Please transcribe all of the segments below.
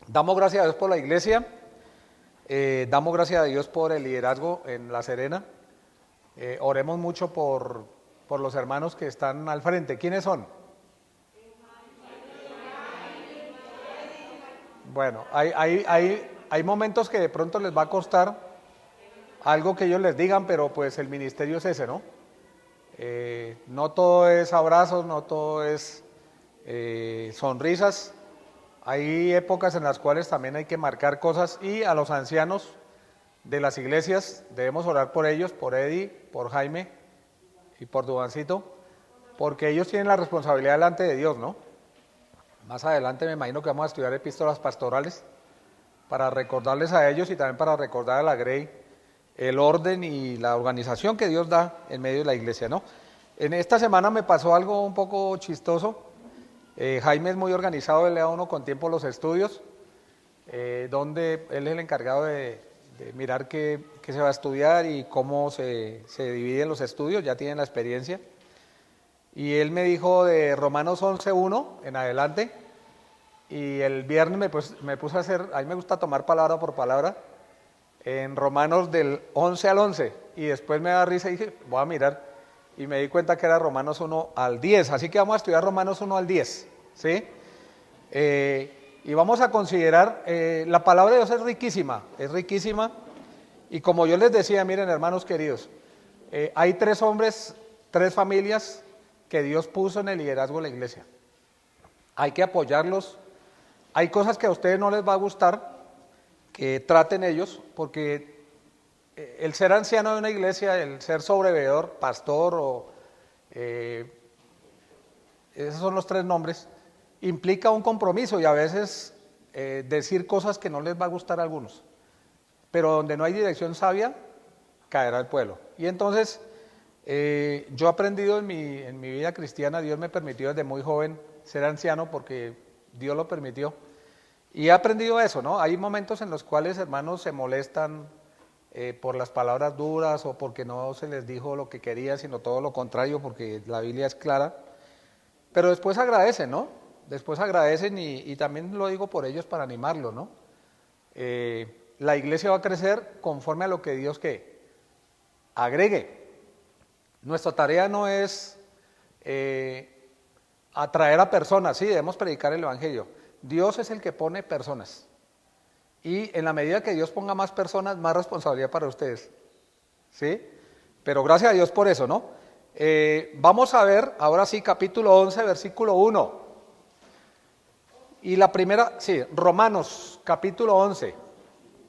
Damos gracias a Dios por la iglesia, damos gracias a Dios por el liderazgo en La Serena. Oremos mucho por los hermanos que están al frente. ¿Quiénes son? Bueno, hay momentos que de pronto les va a costar algo que ellos les digan, pero pues el ministerio es ese, ¿no? No todo es abrazos, no todo es sonrisas. Hay épocas en las cuales también hay que marcar cosas y a los ancianos de las iglesias debemos orar por ellos, por Eddie, por Jaime y por Dubancito, porque ellos tienen la responsabilidad delante de Dios, ¿no? Más adelante me imagino que vamos a estudiar epístolas pastorales para recordarles a ellos y también para recordar a la Grey el orden y la organización que Dios da en medio de la iglesia, ¿no? En esta semana me pasó algo un poco chistoso. Jaime es muy organizado, él le da a uno con tiempo los estudios, donde él es el encargado de mirar qué se va a estudiar y cómo se dividen los estudios, ya tienen la experiencia. Y él me dijo de Romanos 11:1 en adelante, y el viernes me puse a hacer, a mí me gusta tomar palabra por palabra, en Romanos del 11 al 11, y después me da risa y dije, voy a mirar, y me di cuenta que era Romanos 1 al 10, así que vamos a estudiar Romanos 1 al 10, ¿sí? Y vamos a considerar, la palabra de Dios es riquísima, y como yo les decía, miren hermanos queridos, hay 3 hombres, 3 familias que Dios puso en el liderazgo de la iglesia. Hay que apoyarlos. Hay cosas que a ustedes no les va a gustar, que traten ellos, porque el ser anciano de una iglesia, el ser sobreveedor, pastor, esos son los 3 nombres, implica un compromiso y a veces decir cosas que no les va a gustar a algunos. Pero donde no hay dirección sabia, caerá el pueblo. Y entonces, yo he aprendido en mi vida cristiana, Dios me permitió desde muy joven ser anciano porque Dios lo permitió. Y he aprendido eso, ¿no? Hay momentos en los cuales hermanos se molestan por las palabras duras o porque no se les dijo lo que querían, sino todo lo contrario, porque la Biblia es clara. Pero después agradecen, ¿no? Después agradecen y también lo digo por ellos para animarlos, ¿no? La iglesia va a crecer conforme a lo que Dios que agregue. Nuestra tarea no es atraer a personas, sí, debemos predicar el evangelio. Dios es el que pone personas. Y en la medida que Dios ponga más personas, más responsabilidad para ustedes. ¿Sí? Pero gracias a Dios por eso, ¿no? Vamos a ver, ahora sí, capítulo 11, versículo 1. Y la primera, sí, Romanos, capítulo 11,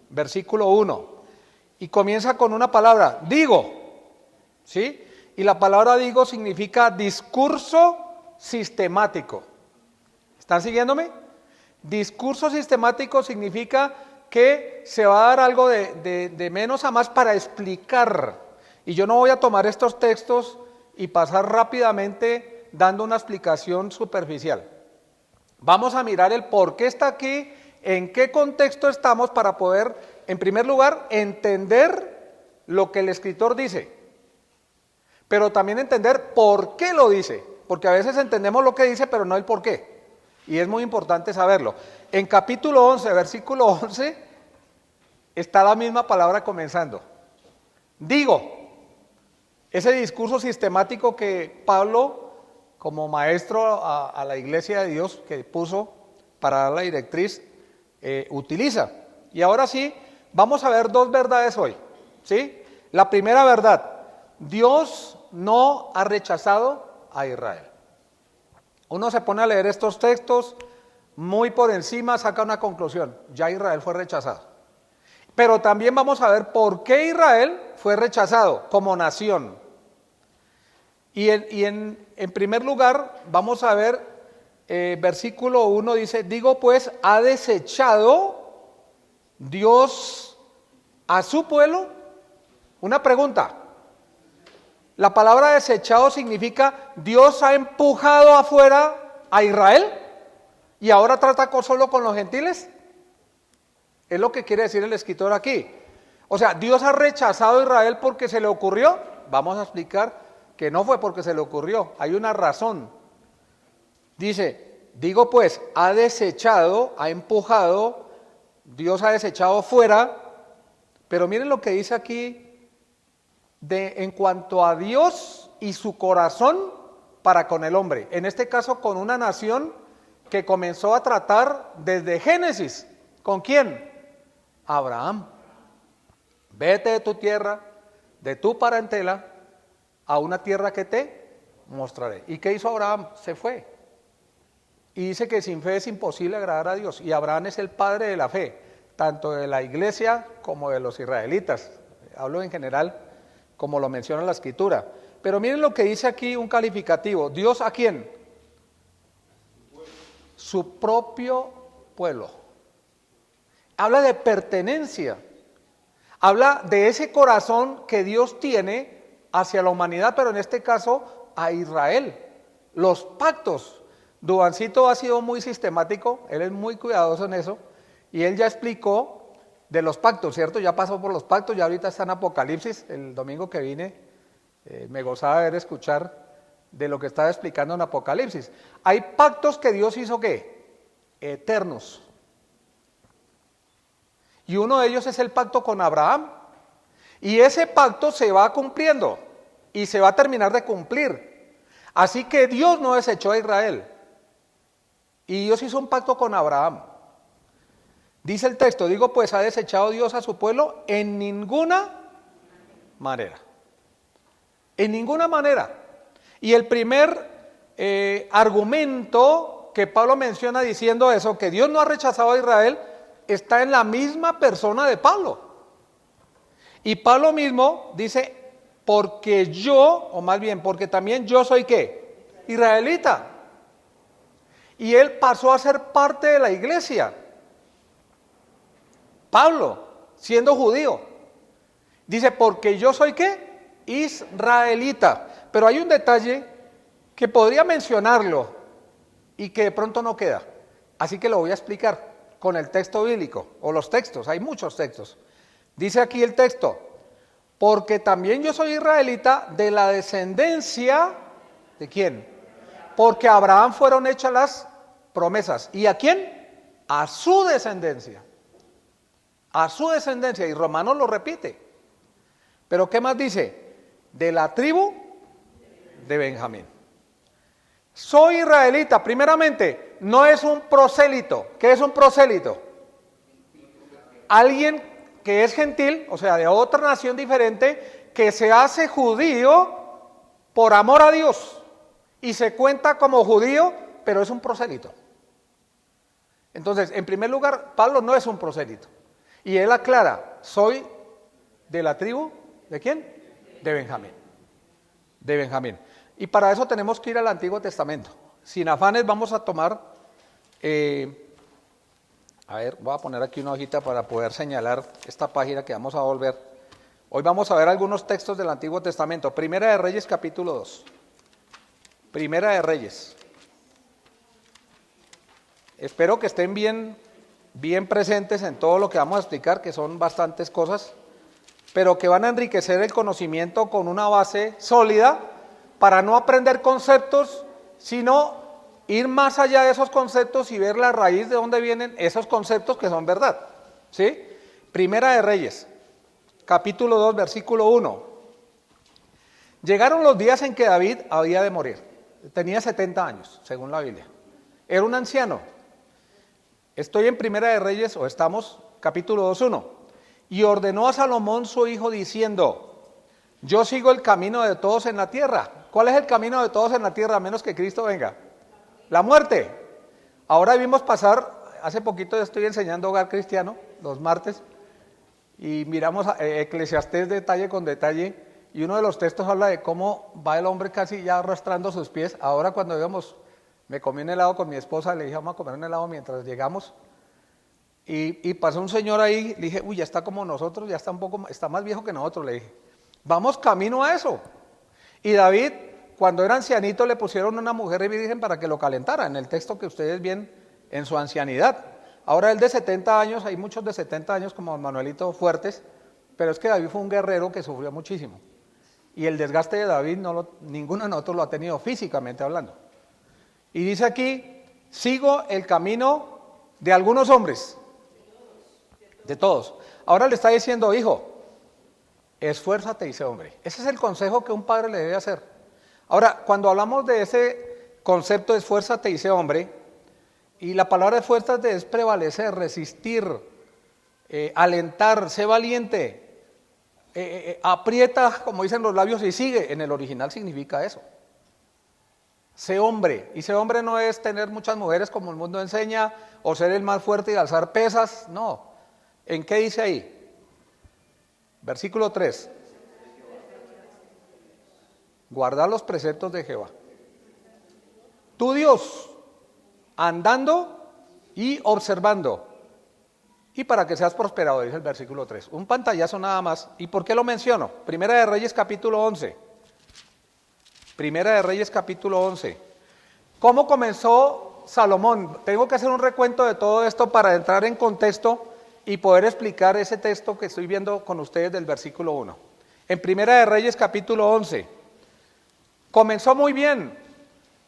versículo 1. Y comienza con una palabra, digo, ¿sí? Y la palabra digo significa discurso sistemático. ¿Están siguiéndome? Discurso sistemático significa que se va a dar algo de menos a más para explicar. Y yo no voy a tomar estos textos y pasar rápidamente dando una explicación superficial. Vamos a mirar el por qué está aquí, en qué contexto estamos para poder, en primer lugar, entender lo que el escritor dice. Pero también entender por qué lo dice. Porque a veces entendemos lo que dice, pero no el por qué. Y es muy importante saberlo. En capítulo 11, versículo 11, está la misma palabra comenzando. Digo, ese discurso sistemático que Pablo, como maestro a la iglesia de Dios que puso para dar la directriz, utiliza. Y ahora sí, vamos a ver 2 verdades hoy, ¿sí? La primera verdad, Dios no ha rechazado a Israel. Uno se pone a leer estos textos, muy por encima saca una conclusión, ya Israel fue rechazado. Pero también vamos a ver por qué Israel fue rechazado como nación. Y en primer lugar vamos a ver, versículo 1 dice, digo pues, ¿ha desechado Dios a su pueblo? Una pregunta. La palabra desechado significa Dios ha empujado afuera a Israel y ahora trata solo con los gentiles. Es lo que quiere decir el escritor aquí. O sea, Dios ha rechazado a Israel porque se le ocurrió. Vamos a explicar que no fue porque se le ocurrió, hay una razón. Dice, digo pues, ha desechado, ha empujado Dios ha desechado fuera, pero miren lo que dice aquí en cuanto a Dios y su corazón para con el hombre. En este caso con una nación que comenzó a tratar desde Génesis. ¿Con quién? Abraham. Vete de tu tierra, de tu parentela, a una tierra que te mostraré. ¿Y qué hizo Abraham? Se fue. Y dice que sin fe es imposible agradar a Dios. Y Abraham es el padre de la fe, tanto de la iglesia como de los israelitas. Hablo en general, como lo menciona la Escritura. Pero miren lo que dice aquí un calificativo. ¿Dios a quién? Su propio pueblo. Habla de pertenencia. Habla de ese corazón que Dios tiene hacia la humanidad, pero en este caso a Israel. Los pactos. Duancito ha sido muy sistemático, él es muy cuidadoso en eso, y él ya explicó de los pactos, ¿cierto? Ya pasó por los pactos, ya ahorita está en Apocalipsis. El domingo que vine me gozaba de ver, escuchar de lo que estaba explicando en Apocalipsis. Hay pactos que Dios hizo, ¿qué? Eternos. Y uno de ellos es el pacto con Abraham. Y ese pacto se va cumpliendo y se va a terminar de cumplir. Así que Dios no desechó a Israel. Y Dios hizo un pacto con Abraham. Dice el texto, digo pues, ¿ha desechado Dios a su pueblo? En ninguna manera. En ninguna manera. Y el primer argumento que Pablo menciona diciendo eso, que Dios no ha rechazado a Israel, está en la misma persona de Pablo. Y Pablo mismo dice, porque yo, o más bien, porque también yo soy ¿qué? Israelita. Y él pasó a ser parte de la iglesia. Pablo, siendo judío, dice, porque yo soy ¿qué? Israelita. Pero hay un detalle que podría mencionarlo y que de pronto no queda. Así que lo voy a explicar con el texto bíblico, o los textos, hay muchos textos. Dice aquí el texto, porque también yo soy israelita de la descendencia, ¿de quién? Porque a Abraham fueron hechas las promesas. ¿Y a quién? A su descendencia. A su descendencia. Y Romanos lo repite. Pero ¿qué más dice? De la tribu de Benjamín. Soy israelita. Primeramente, no es un prosélito. ¿Qué es un prosélito? Alguien que es gentil, o sea, de otra nación diferente, que se hace judío por amor a Dios. Y se cuenta como judío, pero es un prosélito. Entonces, en primer lugar, Pablo no es un prosélito. Y él aclara, soy de la tribu, ¿de quién? De Benjamín. De Benjamín. Y para eso tenemos que ir al Antiguo Testamento. Sin afanes vamos a tomar, a ver, voy a poner aquí una hojita para poder señalar esta página que vamos a volver. Hoy vamos a ver algunos textos del Antiguo Testamento. Primera de Reyes, capítulo 2. Primera de Reyes. Espero que estén bien presentes en todo lo que vamos a explicar, que son bastantes cosas, pero que van a enriquecer el conocimiento con una base sólida para no aprender conceptos, sino ir más allá de esos conceptos y ver la raíz de dónde vienen esos conceptos que son verdad. ¿Sí? Primera de Reyes, capítulo 2, versículo 1. Llegaron los días en que David había de morir. Tenía 70 años, según la Biblia. Era un anciano. Estoy en Primera de Reyes, o estamos, capítulo 2:1. Y ordenó a Salomón su hijo diciendo, yo sigo el camino de todos en la tierra. ¿Cuál es el camino de todos en la tierra, a menos que Cristo venga? La muerte. Ahora vimos pasar, hace poquito estoy enseñando hogar cristiano, los martes, y miramos Eclesiastés detalle con detalle, y uno de los textos habla de cómo va el hombre casi ya arrastrando sus pies. Ahora cuando íbamos, me comí un helado con mi esposa, le dije, vamos a comer un helado mientras llegamos, y pasó un señor ahí, le dije, uy, ya está como nosotros, ya está un poco, está más viejo que nosotros, le dije, vamos camino a eso. Y David, cuando era ancianito, le pusieron una mujer virgen para que lo calentara, en el texto que ustedes ven en su ancianidad. Ahora él de 70 años, hay muchos de 70 años como Manuelito fuertes, pero es que David fue un guerrero que sufrió muchísimo. Y el desgaste de David, ninguno de nosotros lo ha tenido físicamente hablando. Y dice aquí, sigo el camino de algunos hombres. De todos. Ahora le está diciendo, hijo, esfuérzate y sé hombre. Ese es el consejo que un padre le debe hacer. Ahora, cuando hablamos de ese concepto de esfuérzate y sé hombre, y la palabra esfuérzate es prevalecer, resistir, alentar, sé valiente, aprieta, como dicen los labios, y sigue. En el original significa eso. Sé hombre. Y ser hombre no es tener muchas mujeres como el mundo enseña, o ser el más fuerte y alzar pesas, no. ¿En qué dice ahí? Versículo 3. Guardar los preceptos de Jehová, tu Dios, andando y observando, y para que seas prosperado, dice el versículo 3. Un pantallazo nada más. ¿Y por qué lo menciono? Primera de Reyes capítulo 11. Primera de Reyes capítulo 11. ¿Cómo comenzó Salomón? Tengo que hacer un recuento de todo esto para entrar en contexto y poder explicar ese texto que estoy viendo con ustedes del versículo 1. En Primera de Reyes capítulo 11. Comenzó muy bien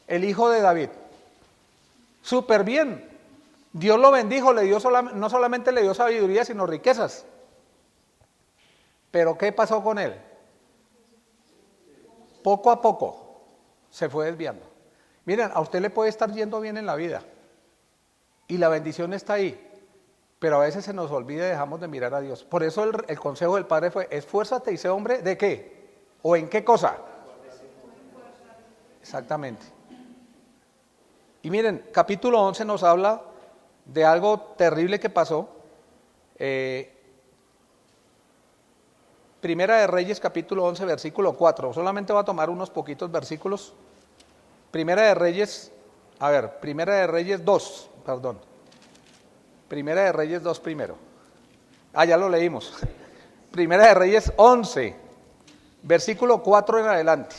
el hijo de David. Súper bien. Dios lo bendijo, no solamente le dio sabiduría, sino riquezas. Pero ¿qué pasó con él? Poco a poco se fue desviando. Miren, a usted le puede estar yendo bien en la vida y la bendición está ahí, pero a veces se nos olvida y dejamos de mirar a Dios. Por eso el consejo del Padre fue, esfuérzate y sé hombre, ¿de qué? ¿O en qué cosa? Exactamente. Y miren, capítulo 11 nos habla de algo terrible que pasó. Primera de Reyes, capítulo 11, versículo 4. Solamente voy a tomar unos poquitos versículos. Primera de Reyes 2, perdón. Primera de Reyes 2 primero. Ya lo leímos. Primera de Reyes 11, versículo 4 en adelante.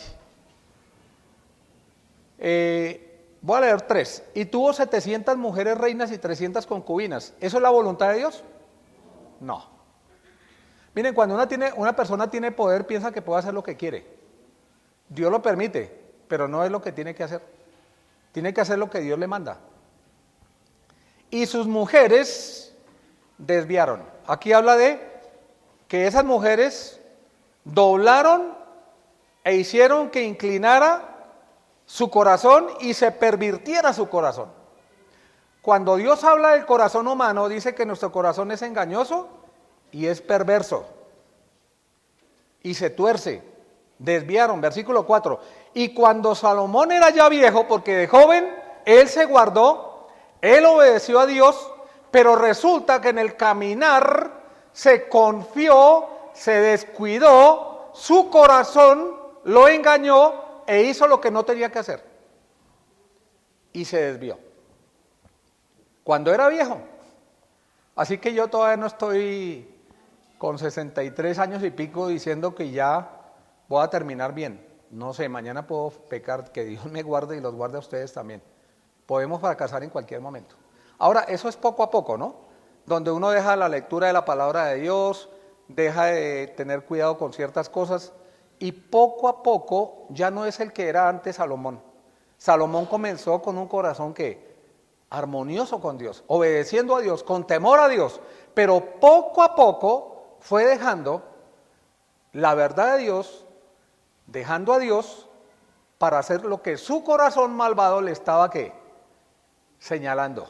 Voy a leer 3. Y tuvo 700 mujeres reinas y 300 concubinas. ¿Eso es la voluntad de Dios? No. Miren, cuando una persona tiene poder, piensa que puede hacer lo que quiere. Dios lo permite, pero no es lo que tiene que hacer. Tiene que hacer lo que Dios le manda. Y sus mujeres desviaron. Aquí habla de que esas mujeres doblaron e hicieron que inclinara su corazón y se pervirtiera su corazón. Cuando Dios habla del corazón humano, dice que nuestro corazón es engañoso y es perverso y se tuerce. Desviaron, versículo 4. Y cuando Salomón era ya viejo, porque de joven él se guardó, él obedeció a Dios, pero resulta que en el caminar se confió, se descuidó, su corazón lo engañó e hizo lo que no tenía que hacer y se desvió cuando era viejo. Así que yo todavía no estoy con 63 años y pico diciendo que ya voy a terminar bien. No sé, mañana puedo pecar, que Dios me guarde y los guarde a ustedes también. Podemos fracasar en cualquier momento. Ahora, eso es poco a poco, ¿no? Donde uno deja la lectura de la palabra de Dios, deja de tener cuidado con ciertas cosas. Y poco a poco ya no es el que era antes Salomón. Salomón comenzó con un corazón que armonioso con Dios, obedeciendo a Dios, con temor a Dios, pero poco a poco fue dejando la verdad de Dios, dejando a Dios para hacer lo que su corazón malvado le estaba ¿qué? Señalando,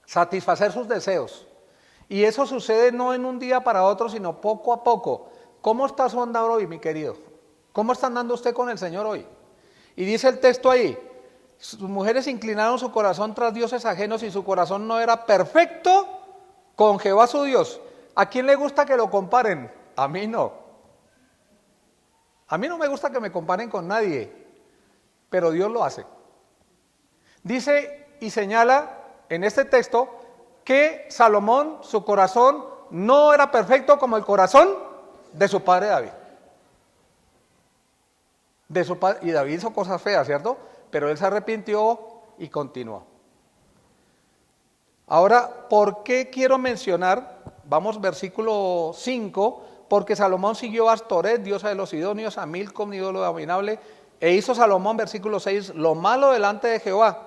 satisfacer sus deseos. Y eso sucede no en un día para otro, sino poco a poco. ¿Cómo está su andar hoy, mi querido? ¿Cómo está andando usted con el Señor hoy? Y dice el texto ahí, sus mujeres inclinaron su corazón tras dioses ajenos y su corazón no era perfecto con Jehová su Dios. ¿A quién le gusta que lo comparen? A mí no. A mí no me gusta que me comparen con nadie, pero Dios lo hace. Dice y señala en este texto que Salomón, su corazón, no era perfecto como el corazón de su padre David. Y David hizo cosas feas, ¿cierto? Pero él se arrepintió y continuó. Ahora, ¿por qué quiero mencionar? Vamos, versículo 5. Porque Salomón siguió a Astoret, diosa de los sidonios, a Milcom, ídolo abominable, e hizo Salomón, versículo 6, lo malo delante de Jehová.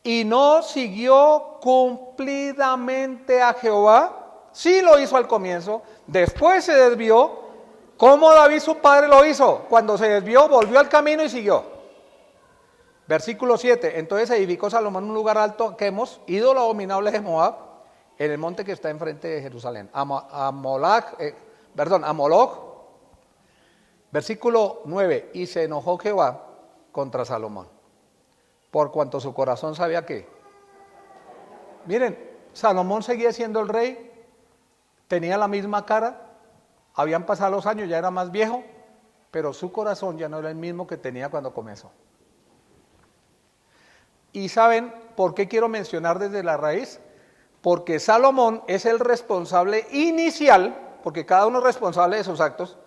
y no siguió cumplidamente a Jehová. Sí lo hizo al comienzo, después se desvió. ¿Cómo David su padre lo hizo? Cuando se desvió, volvió al camino y siguió. Versículo 7. Entonces edificó Salomón un lugar alto, Quemos, ídolo abominable de Moab, en el monte que está enfrente de Jerusalén. Amoloc. Versículo 9. Y se enojó Jehová contra Salomón, por cuanto su corazón sabía que. Miren, Salomón seguía siendo el rey, tenía la misma cara, habían pasado los años, ya era más viejo, pero su corazón ya no era el mismo que tenía cuando comenzó. ¿Y saben por qué quiero mencionar desde la raíz? Porque Salomón es el responsable inicial, porque cada uno es responsable de sus actos,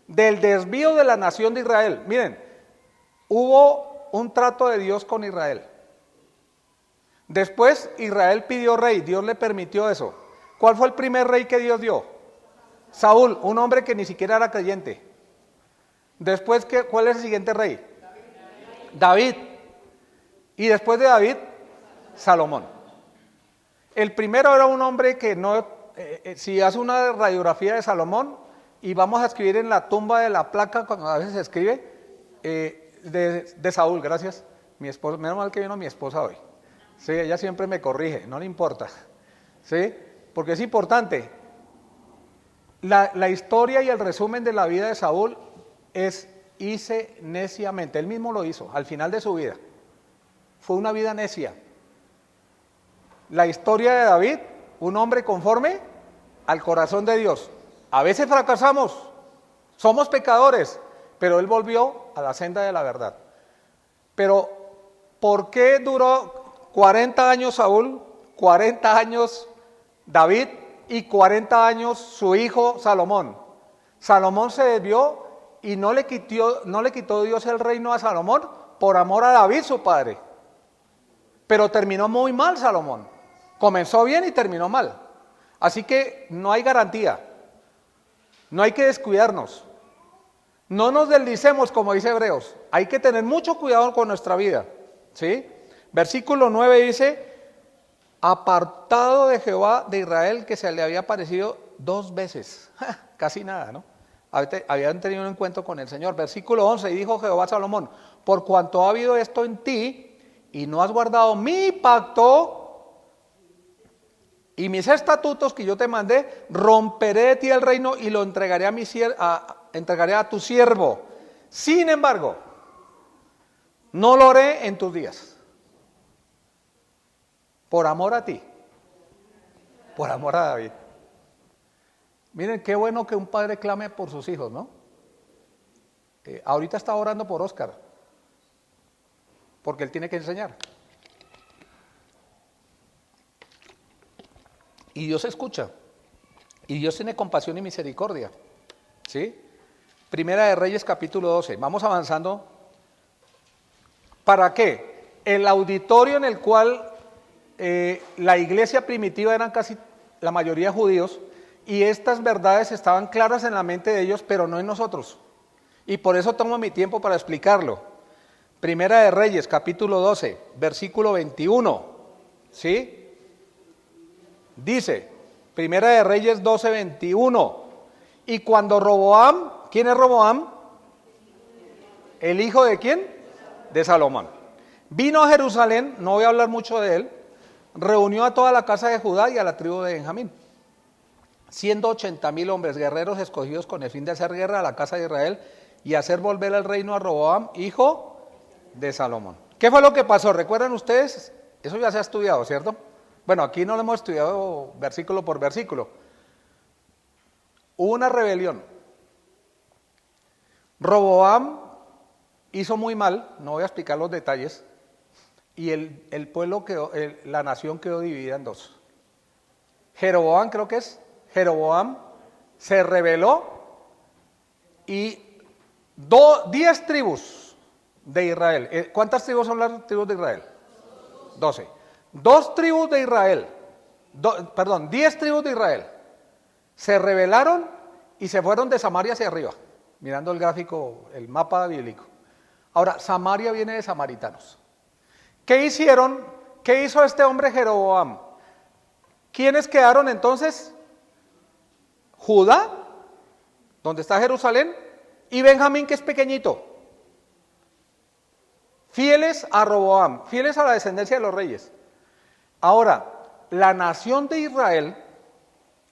del desvío de la nación de Israel. Miren, hubo un trato de Dios con Israel. Después Israel pidió rey, Dios le permitió eso. ¿Cuál fue el primer rey que Dios dio? Saúl, un hombre que ni siquiera era creyente. Después, ¿cuál es el siguiente rey? David. Y después de David, Salomón. El primero era un hombre que no, si hace una radiografía de Salomón, y vamos a escribir en la tumba de la placa, cuando a veces se escribe, de Saúl, gracias. Mi esposa, menos mal que vino mi esposa hoy. Sí, ella siempre me corrige, no le importa. ¿Sí? Porque es importante. La historia y el resumen de la vida de Saúl es: hice neciamente. Él mismo lo hizo al final de su vida. Fue una vida necia. La historia de David, un hombre conforme al corazón de Dios. A veces fracasamos, somos pecadores, pero él volvió a la senda de la verdad. Pero, ¿por qué duró 40 años Saúl, 40 años David y 40 años su hijo Salomón? Salomón se desvió y no le quitó Dios el reino a Salomón por amor a David, su padre. Pero terminó muy mal Salomón. Comenzó bien y terminó mal. Así que no hay garantía. No hay que descuidarnos. No nos deslicemos, como dice Hebreos. Hay que tener mucho cuidado con nuestra vida. ¿Sí? Versículo 9 dice: apartado de Jehová de Israel, que se le había aparecido 2 veces. Casi nada, ¿no? Habían tenido un encuentro con el Señor. Versículo 11, y dijo Jehová a Salomón: por cuanto ha habido esto en ti, y no has guardado mi pacto y mis estatutos que yo te mandé, romperé de ti el reino y lo entregaré a tu siervo. Sin embargo, no lo haré en tus días. Por amor a ti, por amor a David. Miren, qué bueno que un padre clame por sus hijos, ¿no? Ahorita está orando por Oscar, porque él tiene que enseñar. Y Dios escucha, y Dios tiene compasión y misericordia. ¿Sí? Primera de Reyes, capítulo 12. Vamos avanzando. ¿Para qué? El auditorio en el cual la iglesia primitiva eran casi la mayoría judíos, y estas verdades estaban claras en la mente de ellos, pero no en nosotros. Y por eso tomo mi tiempo para explicarlo. Primera de Reyes, capítulo 12, versículo 21. ¿Sí? Dice, Primera de Reyes 12, 21. Y cuando Roboam, ¿quién es Roboam? ¿El hijo de quién? De Salomón. Vino a Jerusalén, no voy a hablar mucho de él, reunió a toda la casa de Judá y a la tribu de Benjamín, siendo 80,000 hombres guerreros escogidos con el fin de hacer guerra a la casa de Israel y hacer volver el reino a Roboam, hijo de Salomón. ¿Qué fue lo que pasó? ¿Recuerdan ustedes? Eso ya se ha estudiado, ¿cierto? Bueno, aquí no lo hemos estudiado versículo por versículo. Hubo una rebelión. Roboam hizo muy mal, no voy a explicar los detalles, y el pueblo quedó, la nación quedó dividida en 2. Jeroboam, creo que es, Jeroboam se rebeló y 10 tribus de Israel. ¿Cuántas tribus son las tribus de Israel? 12. 2 tribus de Israel, 10 tribus de Israel se rebelaron y se fueron de Samaria hacia arriba, mirando el gráfico, el mapa bíblico. Ahora, Samaria viene de samaritanos. ¿Qué hicieron? ¿Qué hizo este hombre Jeroboam? ¿Quiénes quedaron entonces? Judá, donde está Jerusalén, y Benjamín, que es pequeñito. Fieles a Roboam, fieles a la descendencia de los reyes. Ahora, la nación de Israel,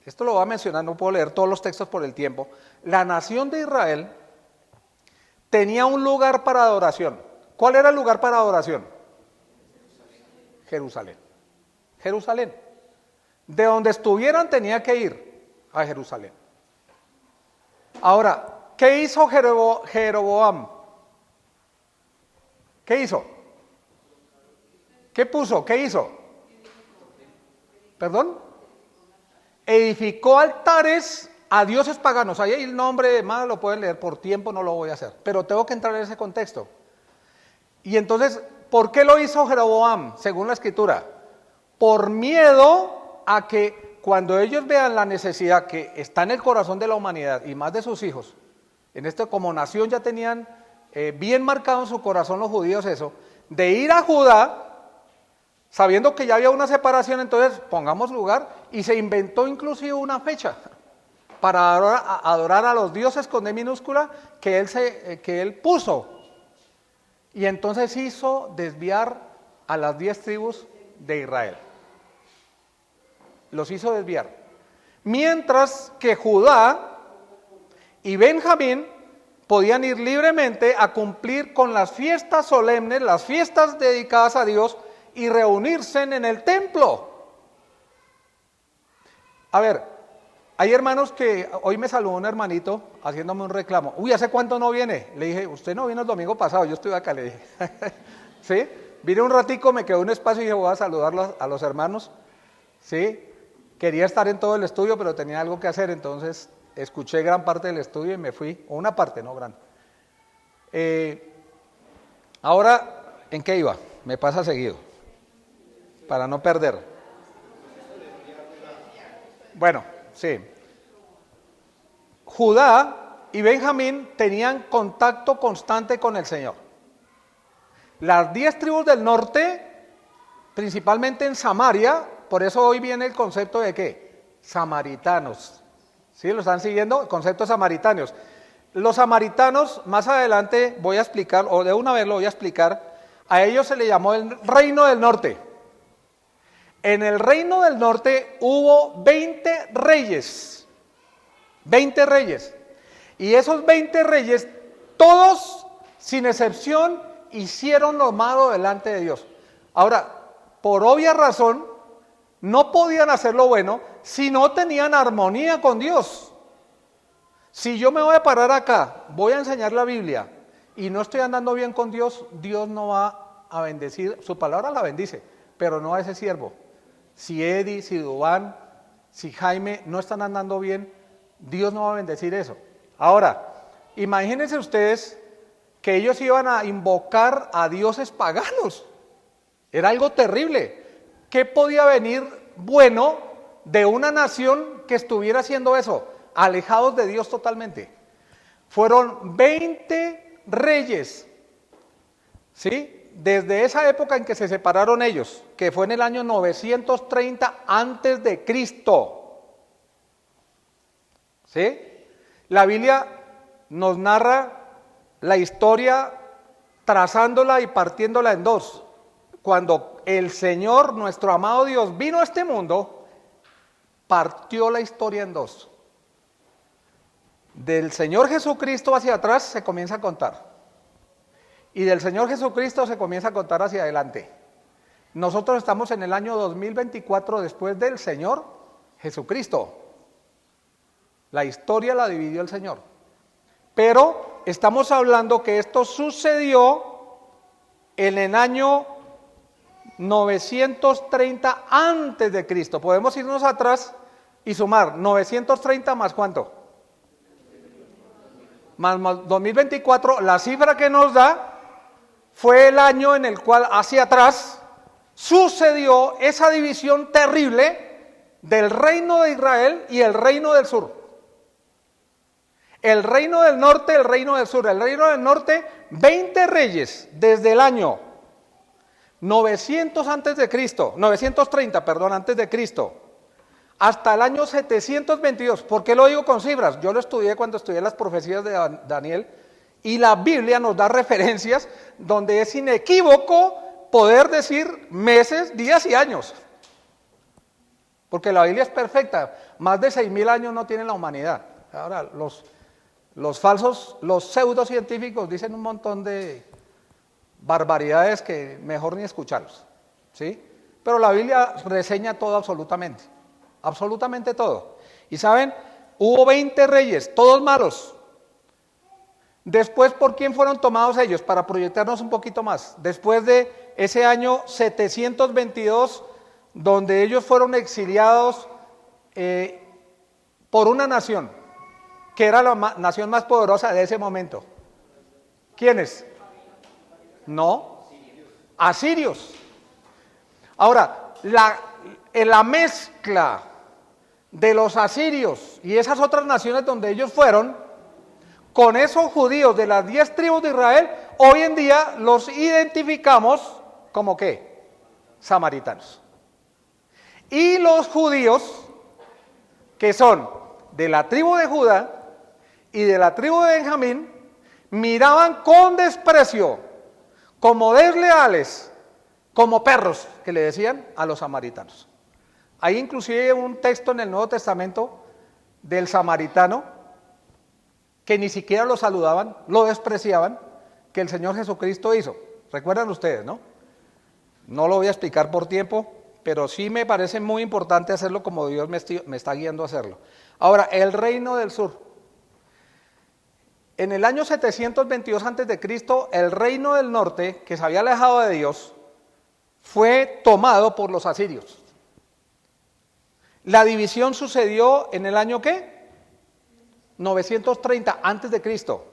esto lo voy a mencionar, no puedo leer todos los textos por el tiempo. La nación de Israel tenía un lugar para adoración. ¿Cuál era el lugar para adoración? Jerusalén. Jerusalén. De donde estuvieran tenía que ir a Jerusalén. Ahora, ¿qué hizo Jeroboam? ¿Qué hizo? ¿Qué puso? ¿Qué hizo? ¿Perdón? Edificó altares a dioses paganos. Ahí el nombre más lo pueden leer, por tiempo no lo voy a hacer, pero tengo que entrar en ese contexto. Y entonces, ¿por qué lo hizo Jeroboam, según la escritura? Por miedo a que cuando ellos vean la necesidad que está en el corazón de la humanidad y más de sus hijos, en esto como nación ya tenían bien marcado en su corazón los judíos eso, de ir a Judá, sabiendo que ya había una separación, entonces pongamos lugar, y se inventó inclusive una fecha para adorar a los dioses con D minúscula que él puso. Y entonces hizo desviar a las 10 tribus de Israel. Los hizo desviar. Mientras que Judá y Benjamín podían ir libremente a cumplir con las fiestas solemnes, las fiestas dedicadas a Dios y reunirse en el templo. A ver, hay hermanos que hoy me saludó un hermanito haciéndome un reclamo. Uy, ¿hace cuánto no viene? Le dije, usted no vino el domingo pasado, yo estuve acá, le dije. ¿Sí? Vine un ratico, me quedó un espacio y dije, voy a saludar a los hermanos. ¿Sí? Quería estar en todo el estudio, pero tenía algo que hacer, entonces escuché gran parte del estudio y me fui, o una parte, no gran. Ahora, ¿en qué iba? Me pasa seguido, para no perder. Bueno, sí. Judá y Benjamín tenían contacto constante con el Señor. Las 10 tribus del norte, principalmente en Samaria, por eso hoy viene el concepto de ¿qué? Samaritanos. ¿Sí? ¿Lo están siguiendo? El concepto de samaritanos. Los samaritanos, más adelante voy a explicar, o de una vez lo voy a explicar, a ellos se le llamó el reino del norte. En el reino del norte hubo 20 reyes. 20 reyes. Y esos 20 reyes, todos, sin excepción, hicieron lo malo delante de Dios. Ahora, por obvia razón, no podían hacer lo bueno si no tenían armonía con Dios. Si yo me voy a parar acá, voy a enseñar la Biblia y no estoy andando bien con Dios, Dios no va a bendecir, su palabra la bendice, pero no a ese siervo. Si Eddie, si Dubán, si Jaime no están andando bien, Dios no va a bendecir eso. Ahora, imagínense ustedes que ellos iban a invocar a dioses paganos. Era algo terrible. ¿Qué podía venir bueno de una nación que estuviera haciendo eso? Alejados de Dios totalmente. Fueron 20 reyes, ¿sí? Desde esa época en que se separaron ellos, que fue en el año 930 antes de Cristo. ¿Sí? La Biblia nos narra la historia trazándola y partiéndola en dos. Cuando el Señor, nuestro amado Dios, vino a este mundo, partió la historia en dos. Del Señor Jesucristo hacia atrás se comienza a contar. Y del Señor Jesucristo se comienza a contar hacia adelante. Nosotros estamos en el año 2024 después del Señor Jesucristo. La historia la dividió el Señor. Pero estamos hablando que esto sucedió en el año 930 antes de Cristo. Podemos irnos atrás y sumar 930 más ¿cuánto? Más 2024, la cifra que nos da fue el año en el cual hacia atrás sucedió esa división terrible del reino de Israel y el reino del sur. El reino del norte, el reino del sur. El reino del norte, 20 reyes desde el año 900 antes de Cristo, 930, perdón, antes de Cristo, hasta el año 722. ¿Por qué lo digo con cifras? Yo lo estudié cuando estudié las profecías de Daniel, y la Biblia nos da referencias donde es inequívoco poder decir meses, días y años. Porque la Biblia es perfecta. Más de 6.000 años no tiene la humanidad. Ahora, los falsos, los pseudocientíficos dicen un montón de barbaridades que mejor ni escucharlos, ¿sí? Pero la Biblia reseña todo absolutamente, absolutamente todo. Y saben, hubo 20 reyes, todos malos. Después, ¿por quién fueron tomados ellos? Para proyectarnos un poquito más. Después de ese año 722, donde ellos fueron exiliados por una nación, que era la nación más poderosa de ese momento. ¿Quiénes? No, asirios. Ahora, la mezcla de los asirios y esas otras naciones donde ellos fueron, con esos judíos de las 10 tribus de Israel, hoy en día los identificamos como ¿qué? Samaritanos. Y los judíos, que son de la tribu de Judá y de la tribu de Benjamín, miraban con desprecio, como desleales, como perros, que le decían a los samaritanos. Hay inclusive un texto en el Nuevo Testamento del samaritano, que ni siquiera lo saludaban, lo despreciaban, que el Señor Jesucristo hizo. ¿Recuerdan ustedes, no? No lo voy a explicar por tiempo, pero sí me parece muy importante hacerlo como Dios me está guiando a hacerlo. Ahora, el reino del sur. En el año 722 a.C., el reino del norte, que se había alejado de Dios, fue tomado por los asirios. La división sucedió en el año ¿qué? 930 antes de Cristo.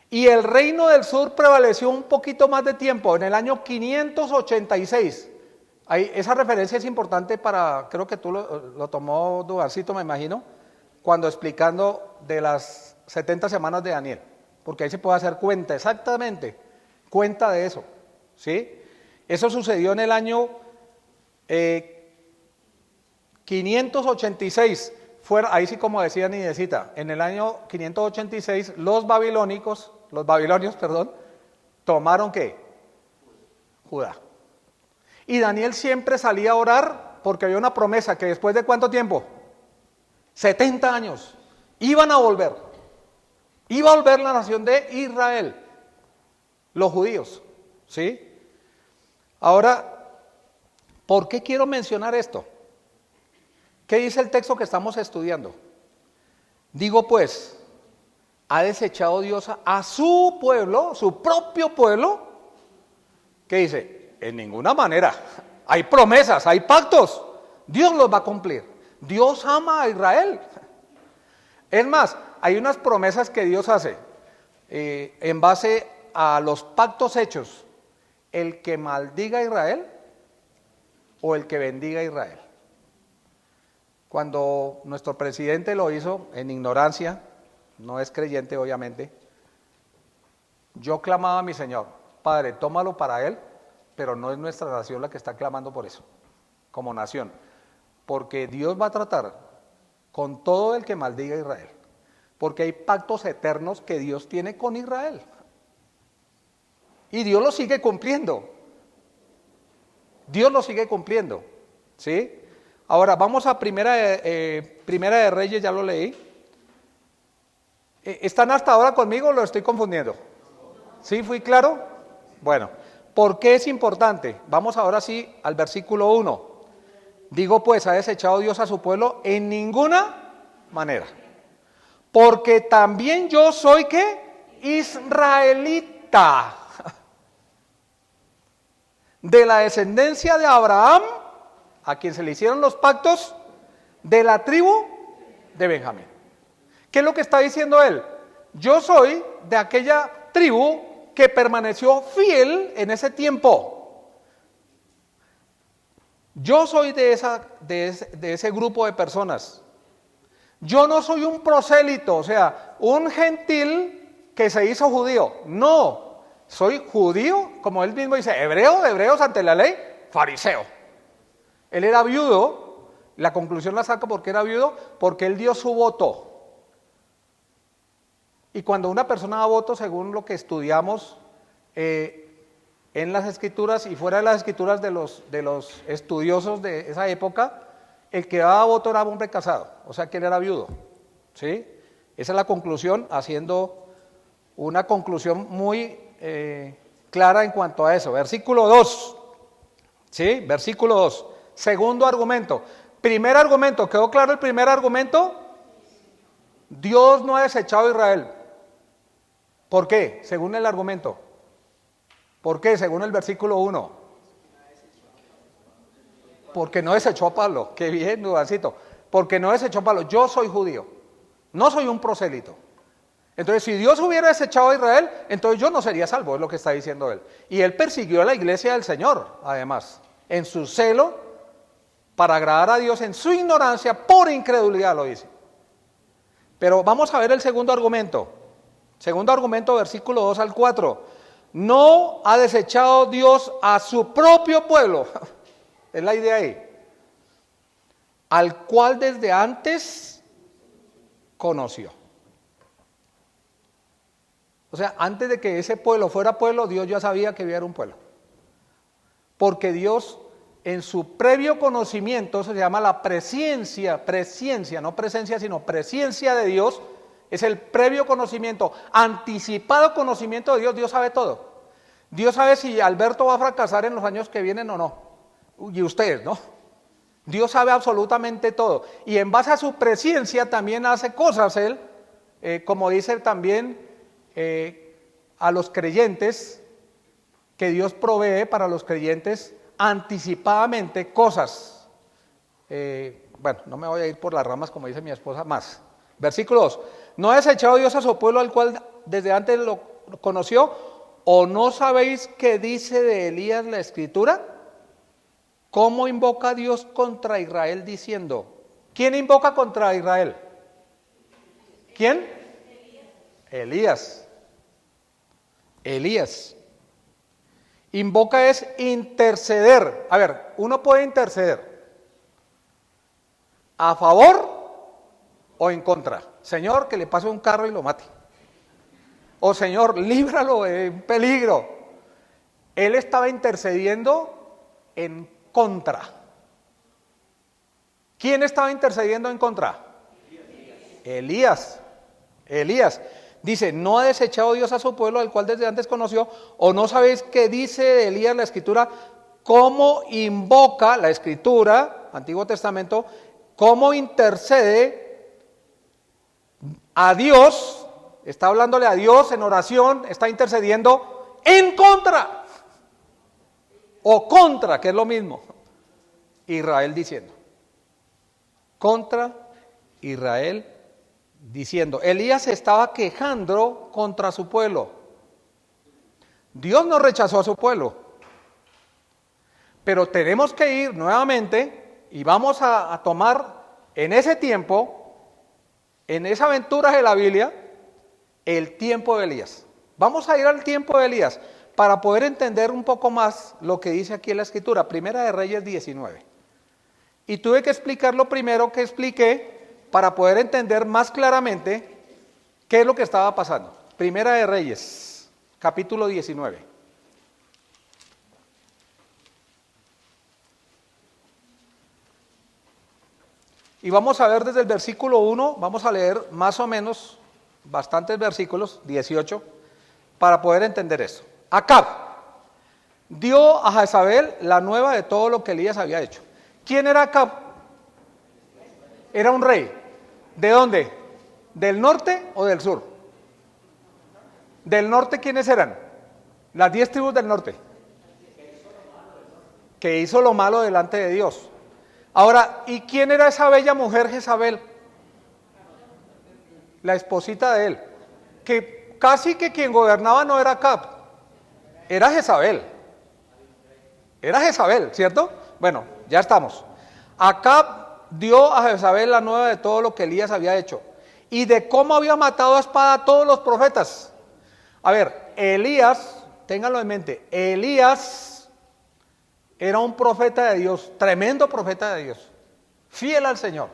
Y el reino del sur prevaleció un poquito más de tiempo, en el año 586. Esa referencia es importante para, creo que tú lo tomó Duarcito, me imagino, cuando explicando de las 70 semanas de Daniel, porque ahí se puede hacer cuenta, exactamente, cuenta de eso, ¿sí? Eso sucedió en el año 586, ahí sí como decía Nidecita, en el año 586 los babilonios, tomaron ¿qué? Judá. Y Daniel siempre salía a orar porque había una promesa que después de ¿cuánto tiempo? 70 años, iban a volver. Iba a volver la nación de Israel, los judíos, ¿sí? Ahora, ¿por qué quiero mencionar esto? ¿Qué dice el texto que estamos estudiando? Digo pues, ¿ha desechado Dios a su pueblo, su propio pueblo? ¿Qué dice? En ninguna manera. Hay promesas, hay pactos. Dios los va a cumplir. Dios ama a Israel. Es más, hay unas promesas que Dios hace en base a los pactos hechos. El que maldiga a Israel o el que bendiga a Israel. Cuando nuestro presidente lo hizo en ignorancia, no es creyente obviamente, yo clamaba a mi Señor, Padre, tómalo para Él, pero no es nuestra nación la que está clamando por eso, como nación, porque Dios va a tratar con todo el que maldiga a Israel, porque hay pactos eternos que Dios tiene con Israel, y Dios lo sigue cumpliendo, ¿sí? Ahora, vamos a Primera de Reyes, ya lo leí. ¿Están hasta ahora conmigo o lo estoy confundiendo? ¿Sí? ¿Fui claro? Bueno, ¿por qué es importante? Vamos ahora sí al versículo 1. Digo pues, ¿ha desechado Dios a su pueblo? En ninguna manera. Porque también yo soy, ¿qué? Israelita. De la descendencia de Abraham, a quien se le hicieron los pactos, de la tribu de Benjamín. ¿Qué es lo que está diciendo él? Yo soy de aquella tribu que permaneció fiel en ese tiempo. Yo soy de ese grupo de personas. Yo no soy un prosélito, o sea, un gentil que se hizo judío. No, soy judío, como él mismo dice, hebreo de hebreos ante la ley, fariseo. Él era viudo, la conclusión la saco porque era viudo, porque él dio su voto. Y cuando una persona da voto, según lo que estudiamos en las escrituras y fuera de las escrituras de los estudiosos de esa época, el que daba voto era hombre casado, o sea que él era viudo, ¿sí? Esa es la conclusión, haciendo una conclusión muy clara en cuanto a eso. Versículo 2, ¿sí? Versículo 2, segundo argumento. Primer argumento, ¿quedó claro el primer argumento? Dios no ha desechado a Israel. ¿Por qué? Según el argumento. ¿Por qué? Según el versículo 1. Porque no desechó a Pablo. Qué bien, Dudancito. Porque no desechó a Pablo. Yo soy judío. No soy un prosélito. Entonces, si Dios hubiera desechado a Israel, entonces yo no sería salvo, es lo que está diciendo él. Y él persiguió a la iglesia del Señor, además, en su celo para agradar a Dios, en su ignorancia, por incredulidad lo dice. Pero vamos a ver el segundo argumento. Segundo argumento, versículo 2 al 4. No ha desechado Dios a su propio pueblo. Es la idea ahí. Al cual desde antes conoció. O sea, antes de que ese pueblo fuera pueblo, Dios ya sabía que había un pueblo. Porque Dios, en su previo conocimiento, eso se llama la presciencia, no presencia, sino presciencia de Dios, es el previo conocimiento, anticipado conocimiento de Dios. Dios sabe todo. Dios sabe si Alberto va a fracasar en los años que vienen o no. Y ustedes, ¿no? Dios sabe absolutamente todo. Y en base a su presciencia también hace cosas Él, como dice también a los creyentes, que Dios provee para los creyentes anticipadamente cosas. Bueno, no me voy a ir por las ramas como dice mi esposa más. Versículo 2. ¿No ha desechado Dios a su pueblo al cual desde antes lo conoció? ¿O no sabéis qué dice de Elías la Escritura? ¿Cómo invoca Dios contra Israel diciendo? ¿Quién invoca contra Israel? ¿Quién? Elías. Elías. Invoca es interceder. A ver, uno puede interceder a favor o en contra. Señor, que le pase un carro y lo mate. O Señor, líbralo de peligro. Él estaba intercediendo en contra. ¿Quién estaba intercediendo en contra? Elías. Elías. Dice, ¿no ha desechado Dios a su pueblo al cual desde antes conoció? ¿O no sabéis qué dice de Elías la Escritura? ¿Cómo invoca la Escritura, Antiguo Testamento, cómo intercede a Dios? Está hablándole a Dios en oración, está intercediendo en contra o contra, que es lo mismo. Israel diciendo. Contra Israel diciendo. Elías se estaba quejando contra su pueblo. Dios no rechazó a su pueblo. Pero tenemos que ir nuevamente y vamos a tomar en ese tiempo, en esa aventura de la Biblia, el tiempo de Elías. Vamos a ir al tiempo de Elías para poder entender un poco más lo que dice aquí en la Escritura, Primera de Reyes 19. Y tuve que explicar lo primero que expliqué para poder entender más claramente qué es lo que estaba pasando. Primera de Reyes, capítulo 19. Y vamos a ver desde el versículo 1, vamos a leer más o menos bastantes versículos, 18, para poder entender eso. Acab dio a Jezabel la nueva de todo lo que Elías había hecho. ¿Quién era Acab? Era un rey. ¿De dónde? ¿Del norte o del sur? ¿Del norte quiénes eran? Las 10 tribus del norte. Que hizo lo malo delante de Dios. Ahora, ¿y quién era esa bella mujer Jezabel? La esposita de él. Que casi que quien gobernaba no era Acab, era Jezabel. Era Jezabel, ¿cierto? Bueno, ya estamos. Acab dio a Jezabel la nueva de todo lo que Elías había hecho y de cómo había matado a espada a todos los profetas. A ver, Elías ténganlo en mente, Elías era un profeta de Dios, tremendo profeta de Dios, fiel al Señor.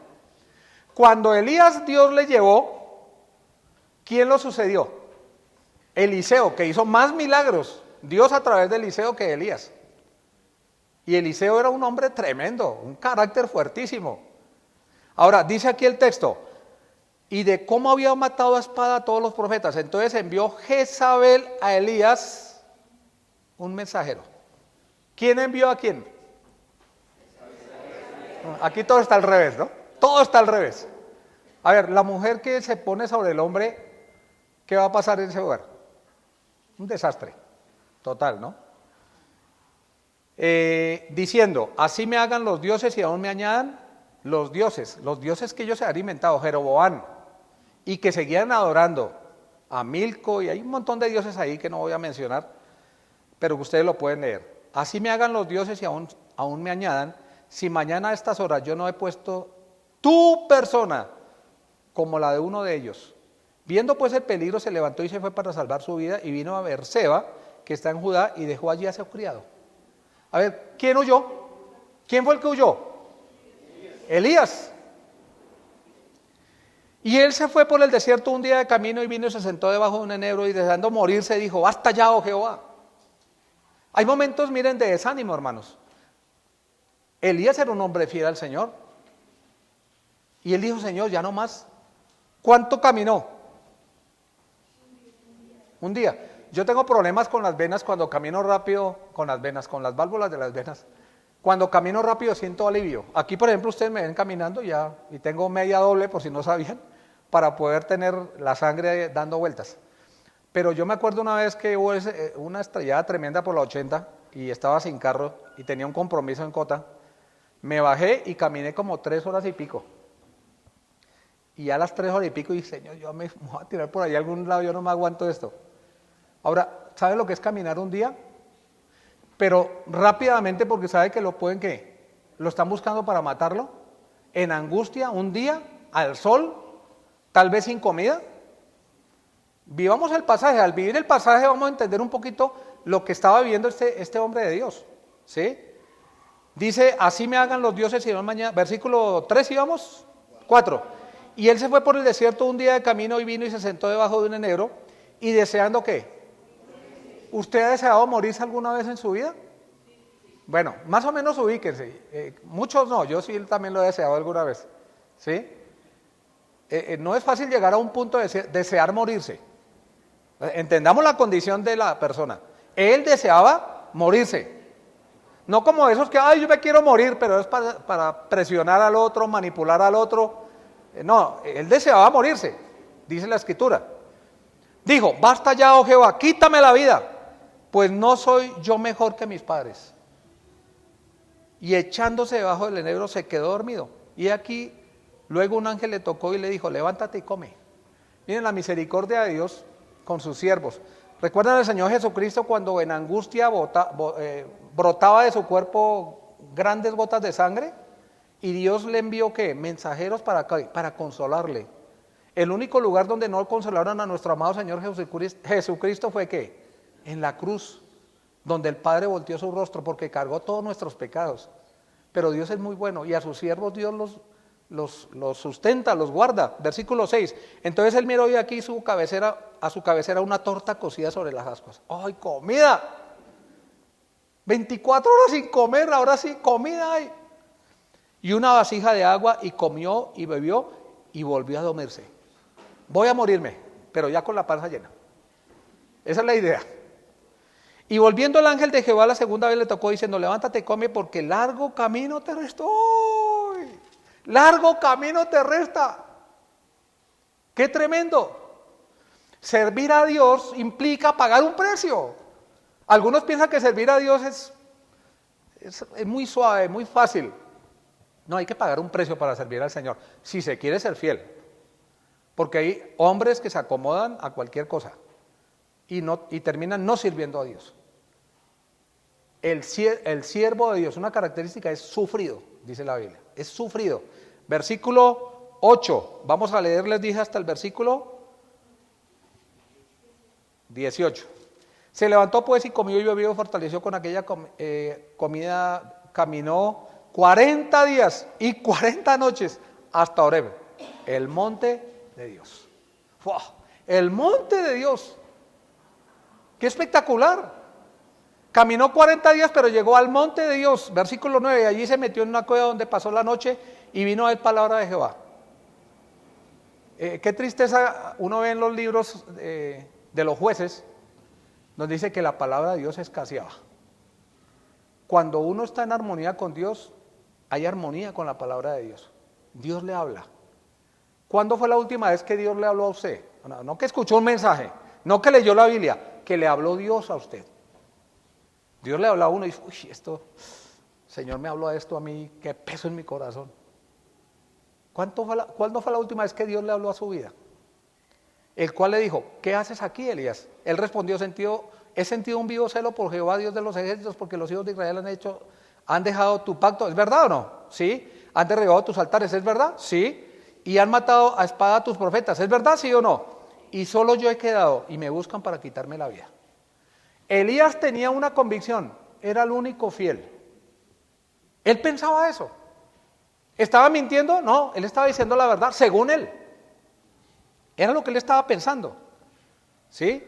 Cuando Elías Dios le llevó, ¿quién lo sucedió? Eliseo, que hizo más milagros, Dios a través de Eliseo que de Elías. Y Eliseo era un hombre tremendo, un carácter fuertísimo. Ahora, dice aquí el texto, y de cómo había matado a espada a todos los profetas. Entonces envió Jezabel a Elías un mensajero. ¿Quién envió a quién? Aquí todo está al revés, ¿no? Todo está al revés. A ver, la mujer que se pone sobre el hombre, ¿qué va a pasar en ese hogar? Un desastre total, ¿no? Diciendo, así me hagan los dioses y aún me añadan los dioses que ellos se han inventado, Jeroboam, y que seguían adorando a Milco, y hay un montón de dioses ahí que no voy a mencionar, pero que ustedes lo pueden leer. Así me hagan los dioses y aún me añadan, si mañana a estas horas yo no he puesto tu persona como la de uno de ellos. Viendo pues el peligro, se levantó y se fue para salvar su vida, y vino a Beerseba, que está en Judá, y dejó allí a su criado. A ver, ¿quién huyó? ¿Quién fue el que huyó? Elías. Y él se fue por el desierto un día de camino y vino y se sentó debajo de un enebro y deseando morirse dijo, basta ya, oh Jehová. Hay momentos, miren, de desánimo, hermanos. Elías era un hombre fiel al Señor. Y él dijo, Señor, ya no más. ¿Cuánto caminó? Un día. Yo tengo problemas con las venas cuando camino rápido, con las venas, con las válvulas de las venas. Cuando camino rápido siento alivio. Aquí, por ejemplo, ustedes me ven caminando ya, y tengo media doble, por si no sabían, para poder tener la sangre dando vueltas. Pero yo me acuerdo una vez que hubo una estrellada tremenda por la 80, y estaba sin carro, y tenía un compromiso en Cota. Me bajé y caminé como 3 horas y pico. Y a las 3 horas y pico dije, Señor, yo me voy a tirar por ahí a algún lado, yo no me aguanto esto. Ahora, ¿sabe lo que es caminar un día? Pero rápidamente, porque sabe que lo pueden, ¿qué? Lo están buscando para matarlo, en angustia, un día, al sol, tal vez sin comida. Vivamos el pasaje, al vivir el pasaje vamos a entender un poquito lo que estaba viviendo este hombre de Dios, ¿sí? Dice, así me hagan los dioses y no mañana, versículo 3, ¿íbamos? 4. Y él se fue por el desierto un día de camino y vino y se sentó debajo de un enebro, y deseando, ¿qué? ¿Usted ha deseado morirse alguna vez en su vida? Bueno, más o menos ubíquense. Muchos no, yo sí también lo he deseado alguna vez. ¿Sí? No es fácil llegar a un punto de desear morirse. Entendamos la condición de la persona. Él deseaba morirse. No como esos que, ay, yo me quiero morir, pero es para presionar al otro, manipular al otro. No, él deseaba morirse, dice la Escritura. Dijo, basta ya, oh Jehová, quítame la vida, pues no soy yo mejor que mis padres. Y echándose debajo del enebro se quedó dormido. Y aquí, luego un ángel le tocó y le dijo, levántate y come. Miren la misericordia de Dios con sus siervos. ¿Recuerdan al Señor Jesucristo cuando en angustia brotaba de su cuerpo grandes gotas de sangre? Y Dios le envió, ¿qué? Mensajeros para consolarle. El único lugar donde no consolaron a nuestro amado Señor Jesucristo fue, ¿qué? En la cruz, donde el Padre volteó su rostro porque cargó todos nuestros pecados. Pero Dios es muy bueno y a sus siervos Dios los sustenta, los guarda. Versículo 6. Entonces él miró y aquí a su cabecera una torta cocida sobre las ascuas. ¡Ay, comida! 24 horas sin comer, ahora sí, comida hay. Y una vasija de agua, y comió y bebió y volvió a dormirse. Voy a morirme, pero ya con la panza llena. Esa es la idea. Y volviendo el ángel de Jehová la segunda vez le tocó diciendo, levántate y come porque largo camino te resta. ¡Uy! Largo camino te resta. ¡Qué tremendo! Servir a Dios implica pagar un precio. Algunos piensan que servir a Dios es muy suave, muy fácil. No, hay que pagar un precio para servir al Señor, si se quiere ser fiel. Porque hay hombres que se acomodan a cualquier cosa y terminan no sirviendo a Dios. El siervo de Dios, una característica es sufrido, dice la Biblia, es sufrido. Versículo 8, vamos a leer, les dije hasta el versículo 18. Se levantó pues y comió y bebió, fortaleció con aquella comida, caminó 40 días y 40 noches hasta Horeb, el monte de Dios. ¡Wow! El monte de Dios. ¡Qué espectacular! Caminó 40 días, pero llegó al monte de Dios, versículo 9, y allí se metió en una cueva donde pasó la noche y vino a él palabra de Jehová. Qué tristeza uno ve en los libros de los jueces, donde dice que la palabra de Dios escaseaba. Cuando uno está en armonía con Dios, hay armonía con la palabra de Dios. Dios le habla. ¿Cuándo fue la última vez que Dios le habló a usted? No que escuchó un mensaje, no que leyó la Biblia, que le habló Dios a usted. Dios le habla a uno y dice, uy, esto, Señor me habló de esto a mí, qué peso en mi corazón. ¿Cuándo fue la última vez que Dios le habló a su vida? El cual le dijo, ¿qué haces aquí, Elías? Él respondió, he sentido un vivo celo por Jehová, Dios de los ejércitos, porque los hijos de Israel han dejado tu pacto. ¿Es verdad o no? Sí. ¿Han derribado tus altares? ¿Es verdad? Sí. Y han matado a espada a tus profetas. ¿Es verdad, sí o no? Y solo yo he quedado y me buscan para quitarme la vida. Elías tenía una convicción, era el único fiel. Él pensaba eso. ¿Estaba mintiendo? No, él estaba diciendo la verdad, según él. Era lo que él estaba pensando. ¿Sí?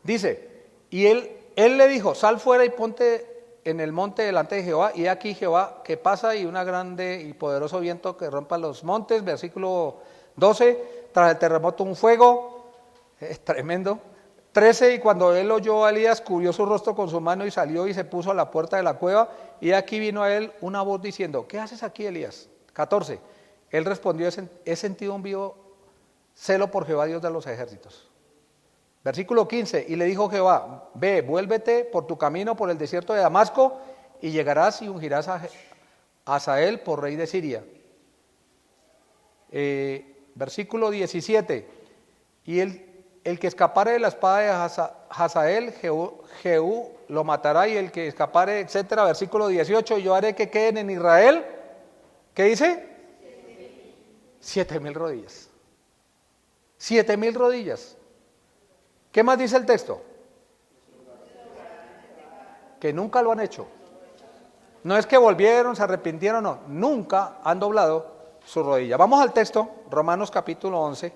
Dice, y él le dijo, sal fuera y ponte en el monte delante de Jehová, y aquí Jehová que pasa y un grande y poderoso viento que rompa los montes, versículo 12, tras el terremoto un fuego, es tremendo. 13, y cuando él oyó a Elías, cubrió su rostro con su mano y salió y se puso a la puerta de la cueva, y aquí vino a él una voz diciendo, ¿qué haces aquí, Elías? 14, él respondió, he sentido un vivo celo por Jehová, Dios de los ejércitos. Versículo 15, y le dijo Jehová, ve, vuélvete por tu camino por el desierto de Damasco, y llegarás y ungirás a Hazael por rey de Siria. Versículo 17, y el que escapare de la espada de Hazael, Jehú lo matará, y el que escapare, etcétera. Versículo 18, y yo haré que queden en Israel, ¿qué dice? 7,000 rodillas. 7,000 rodillas. ¿Qué más dice el texto? Que nunca lo han hecho. No es que volvieron, se arrepintieron, no. Nunca han doblado su rodilla. Vamos al texto, Romanos capítulo 11,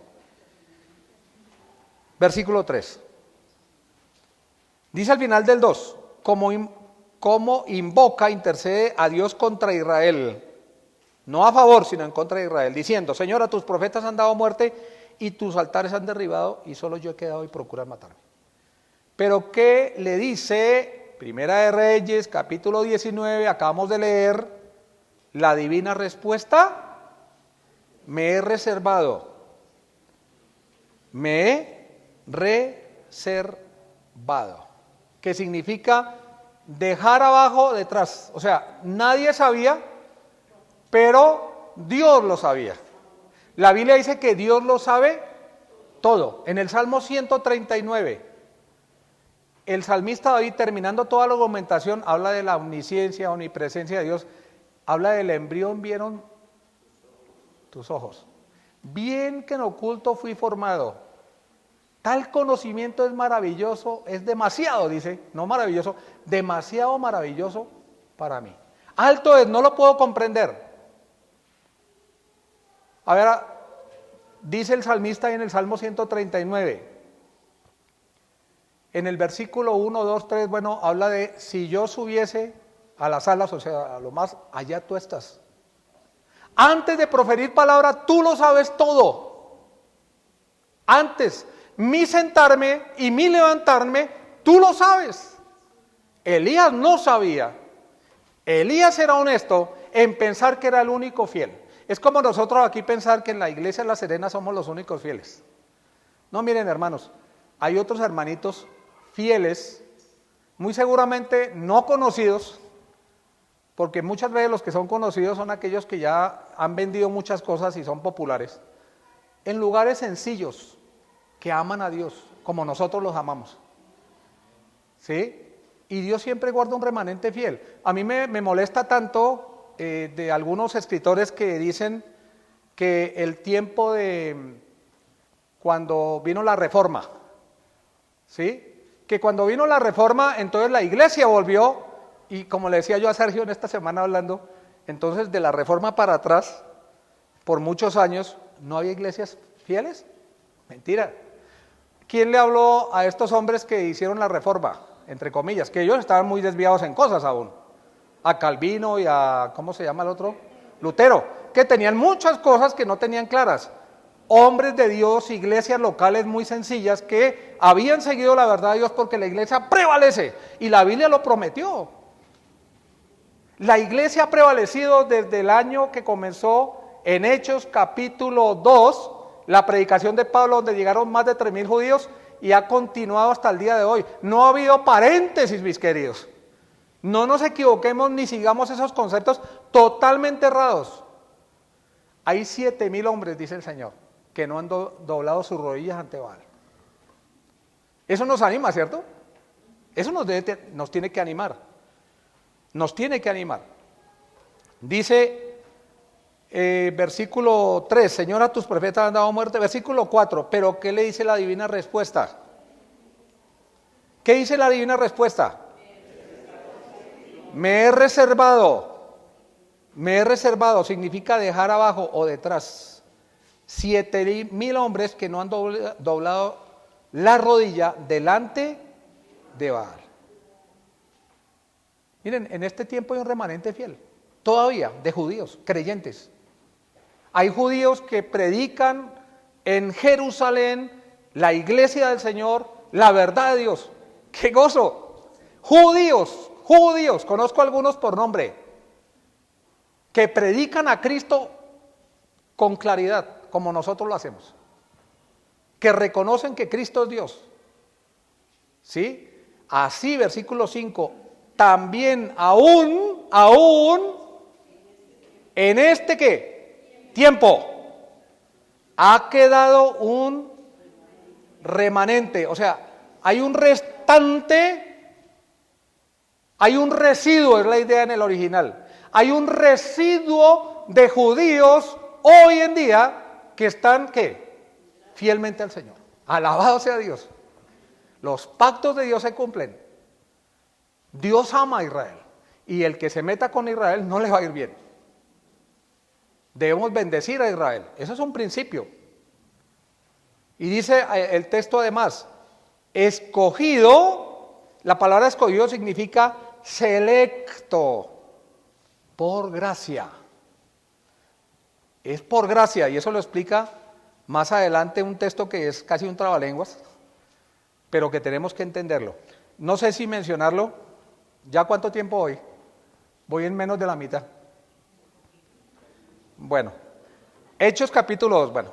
versículo 3. Dice al final del 2, como invoca, intercede a Dios contra Israel. No a favor, sino en contra de Israel, diciendo, Señor, a tus profetas han dado muerte y tus altares han derribado y solo yo he quedado y procuran matarme. Pero ¿qué le dice Primera de Reyes, capítulo 19, acabamos de leer, la divina respuesta? Me he reservado, que significa dejar abajo detrás. O sea, nadie sabía, pero Dios lo sabía. La Biblia dice que Dios lo sabe todo. En el Salmo 139, el salmista David, terminando toda la argumentación, habla de la omnisciencia, omnipresencia de Dios, habla del embrión, vieron tus ojos. Bien que en oculto fui formado. Tal conocimiento es maravilloso, es demasiado, dice, no maravilloso, demasiado maravilloso para mí. Alto es, no lo puedo comprender. A ver, dice el salmista en el Salmo 139, en el versículo 1, 2, 3, bueno, habla de si yo subiese a las alas, o sea, a lo más, allá tú estás. Antes de proferir palabra, tú lo sabes todo. Antes, mi sentarme y mi levantarme, tú lo sabes. Elías no sabía. Elías era honesto en pensar que era el único fiel. Es como nosotros aquí pensar que en la iglesia de La Serena somos los únicos fieles. No, miren hermanos, hay otros hermanitos fieles, muy seguramente no conocidos, porque muchas veces los que son conocidos son aquellos que ya han vendido muchas cosas y son populares, en lugares sencillos, que aman a Dios, como nosotros los amamos. ¿Sí? Y Dios siempre guarda un remanente fiel. A mí me molesta tanto de algunos escritores que dicen que el tiempo de cuando vino la Reforma, ¿sí? que cuando vino la reforma, entonces la iglesia volvió, y como le decía yo a Sergio en esta semana hablando, entonces de la reforma para atrás, por muchos años, no había iglesias fieles. Mentira. ¿Quién le habló a estos hombres que hicieron la reforma? Entre comillas, que ellos estaban muy desviados en cosas aún. A Calvino y a, ¿cómo se llama el otro? Lutero, que tenían muchas cosas que no tenían claras. Hombres de Dios, iglesias locales muy sencillas que habían seguido la verdad de Dios porque la iglesia prevalece y la Biblia lo prometió. La iglesia ha prevalecido desde el año que comenzó en Hechos capítulo 2, la predicación de Pablo, donde llegaron más de 3,000 judíos, y ha continuado hasta el día de hoy. No ha habido paréntesis, mis queridos. No nos equivoquemos ni sigamos esos conceptos totalmente errados. Hay 7,000 hombres, dice el Señor, que no han doblado sus rodillas ante Baal. Eso nos anima, ¿cierto? Eso nos tiene que animar. Nos tiene que animar. Dice versículo 3, Señor, a tus profetas han dado muerte. Versículo 4, pero ¿qué le dice la divina respuesta? ¿Qué dice la divina respuesta? Me he reservado, significa dejar abajo o detrás, 7,000 hombres que no han doblado la rodilla delante de Baal. Miren, en este tiempo hay un remanente fiel, todavía, de judíos, creyentes. Hay judíos que predican en Jerusalén la iglesia del Señor, la verdad de Dios. ¡Qué gozo! Judíos, conozco algunos por nombre, que predican a Cristo con claridad, como nosotros lo hacemos, que reconocen que Cristo es Dios. ¿Sí? Así, versículo 5, también aún en este ¿qué? Tiempo ha quedado un remanente, o sea, hay un restante, hay un residuo, es la idea en el original, hay un residuo de judíos hoy en día que están ¿qué? Fielmente al Señor. Alabado sea Dios. Los pactos de Dios se cumplen. Dios ama a Israel y el que se meta con Israel no le va a ir bien. Debemos bendecir a Israel, eso es un principio. Y dice el texto además, escogido, la palabra escogido significa selecto, por gracia. Es por gracia, y eso lo explica más adelante un texto que es casi un trabalenguas, pero que tenemos que entenderlo. No sé si mencionarlo, ¿ya cuánto tiempo voy? Voy en menos de la mitad. Bueno, Hechos capítulo 2, bueno,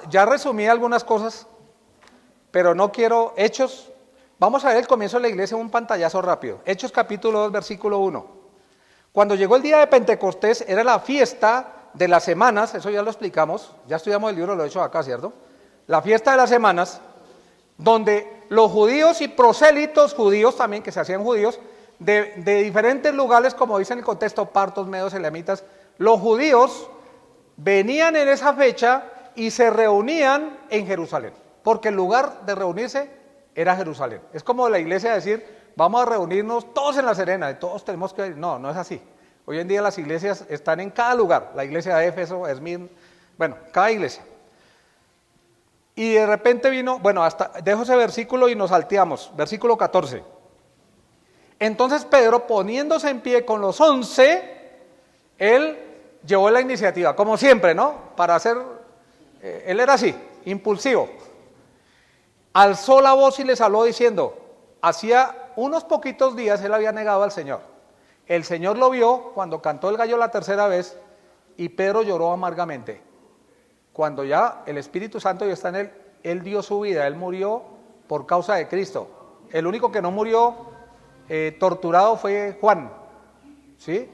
ya resumí algunas cosas, pero no quiero, Hechos, vamos a ver el comienzo de la iglesia, un pantallazo rápido. Hechos capítulo 2, versículo 1. Cuando llegó el día de Pentecostés, era la fiesta de las semanas, eso ya lo explicamos, ya estudiamos el libro, lo he hecho acá, ¿cierto? La fiesta de las semanas, donde los judíos y prosélitos judíos también, que se hacían judíos, de diferentes lugares, como dice en el contexto, partos, medos, elamitas, los judíos venían en esa fecha y se reunían en Jerusalén, porque el lugar de reunirse era Jerusalén. Es como la iglesia decir, vamos a reunirnos todos en La Serena, y todos tenemos que ir. No, no es así. Hoy en día las iglesias están en cada lugar, la iglesia de Éfeso, Esmirna, bueno, cada iglesia. Y de repente vino, bueno, hasta dejo ese versículo y nos salteamos, versículo 14. Entonces Pedro, poniéndose en pie con los 11, él llevó la iniciativa, como siempre, ¿no? Para hacer, él era así, impulsivo. Alzó la voz y les habló diciendo, hacía unos poquitos días él había negado al Señor. El Señor lo vio cuando cantó el gallo la tercera vez y Pedro lloró amargamente. Cuando ya el Espíritu Santo ya está en él, él dio su vida, él murió por causa de Cristo. El único que no murió torturado fue Juan, ¿sí?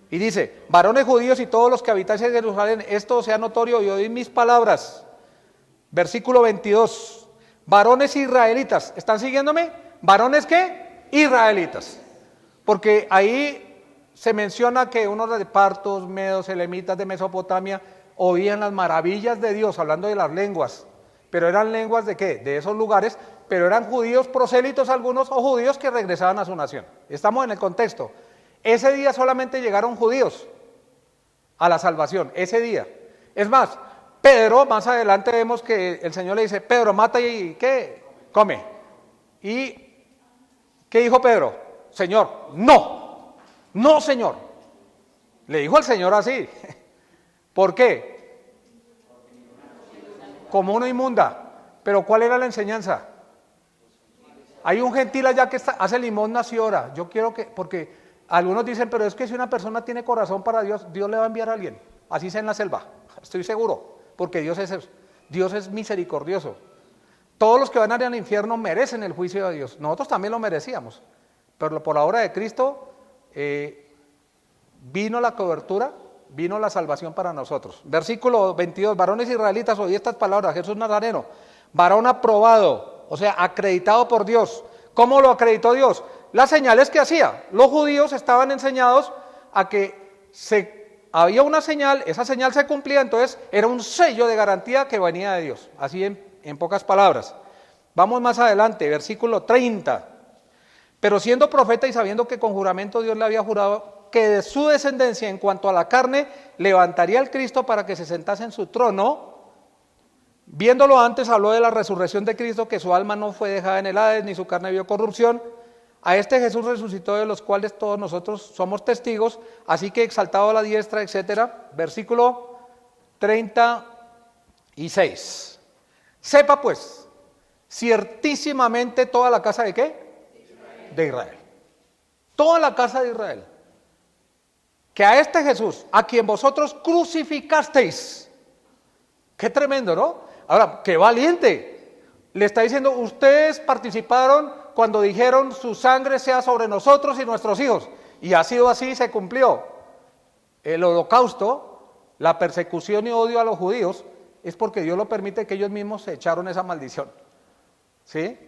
Y dice, varones judíos y todos los que habitáis en Jerusalén, esto sea notorio y oíd mis palabras. Versículo 22, varones israelitas, ¿están siguiéndome? ¿Varones qué? Israelitas. Porque ahí se menciona que unos de partos, medos, elamitas de Mesopotamia oían las maravillas de Dios, hablando de las lenguas. Pero eran lenguas de ¿qué? De esos lugares pero eran judíos prosélitos algunos o judíos que regresaban a su nación. Estamos en el contexto. Ese día solamente llegaron judíos a la salvación, ese día. Es más, Pedro, más adelante vemos que el Señor le dice, Pedro, mata y ¿qué? Come. ¿Y qué dijo Pedro? Señor, no, no Señor. Le dijo al Señor así. ¿Por qué? Como uno inmunda. Pero ¿cuál era la enseñanza? Hay un gentil allá que hace limosnas y ora. Yo quiero que, porque algunos dicen, pero es que si una persona tiene corazón para Dios, Dios le va a enviar a alguien. Así sea en la selva, estoy seguro, porque Dios es misericordioso. Todos los que van a ir al infierno merecen el juicio de Dios. Nosotros también lo merecíamos, pero por la obra de Cristo vino la cobertura, vino la salvación para nosotros. Versículo 22, varones israelitas, oí estas palabras, Jesús Nazareno, varón aprobado, o sea, acreditado por Dios. ¿Cómo lo acreditó Dios? Las señales que hacía. Los judíos estaban enseñados a que había una señal, esa señal se cumplía, entonces era un sello de garantía que venía de Dios. Así en pocas palabras. Vamos más adelante, versículo 30. Pero siendo profeta y sabiendo que con juramento Dios le había jurado que de su descendencia en cuanto a la carne levantaría al Cristo para que se sentase en su trono, viéndolo antes habló de la resurrección de Cristo, que su alma no fue dejada en el Hades, ni su carne vio corrupción. A este Jesús resucitó, de los cuales todos nosotros somos testigos, así que exaltado a la diestra, etcétera. Versículo 36. Sepa pues, ciertísimamente toda la casa de ¿qué? De Israel. Toda la casa de Israel. Que a este Jesús, a quien vosotros crucificasteis. Qué tremendo, ¿no? Ahora, qué valiente. Le está diciendo, ustedes participaron cuando dijeron, su sangre sea sobre nosotros y nuestros hijos. Y ha sido así, se cumplió. El holocausto, la persecución y odio a los judíos, es porque Dios lo permite que ellos mismos se echaron esa maldición. ¿Sí?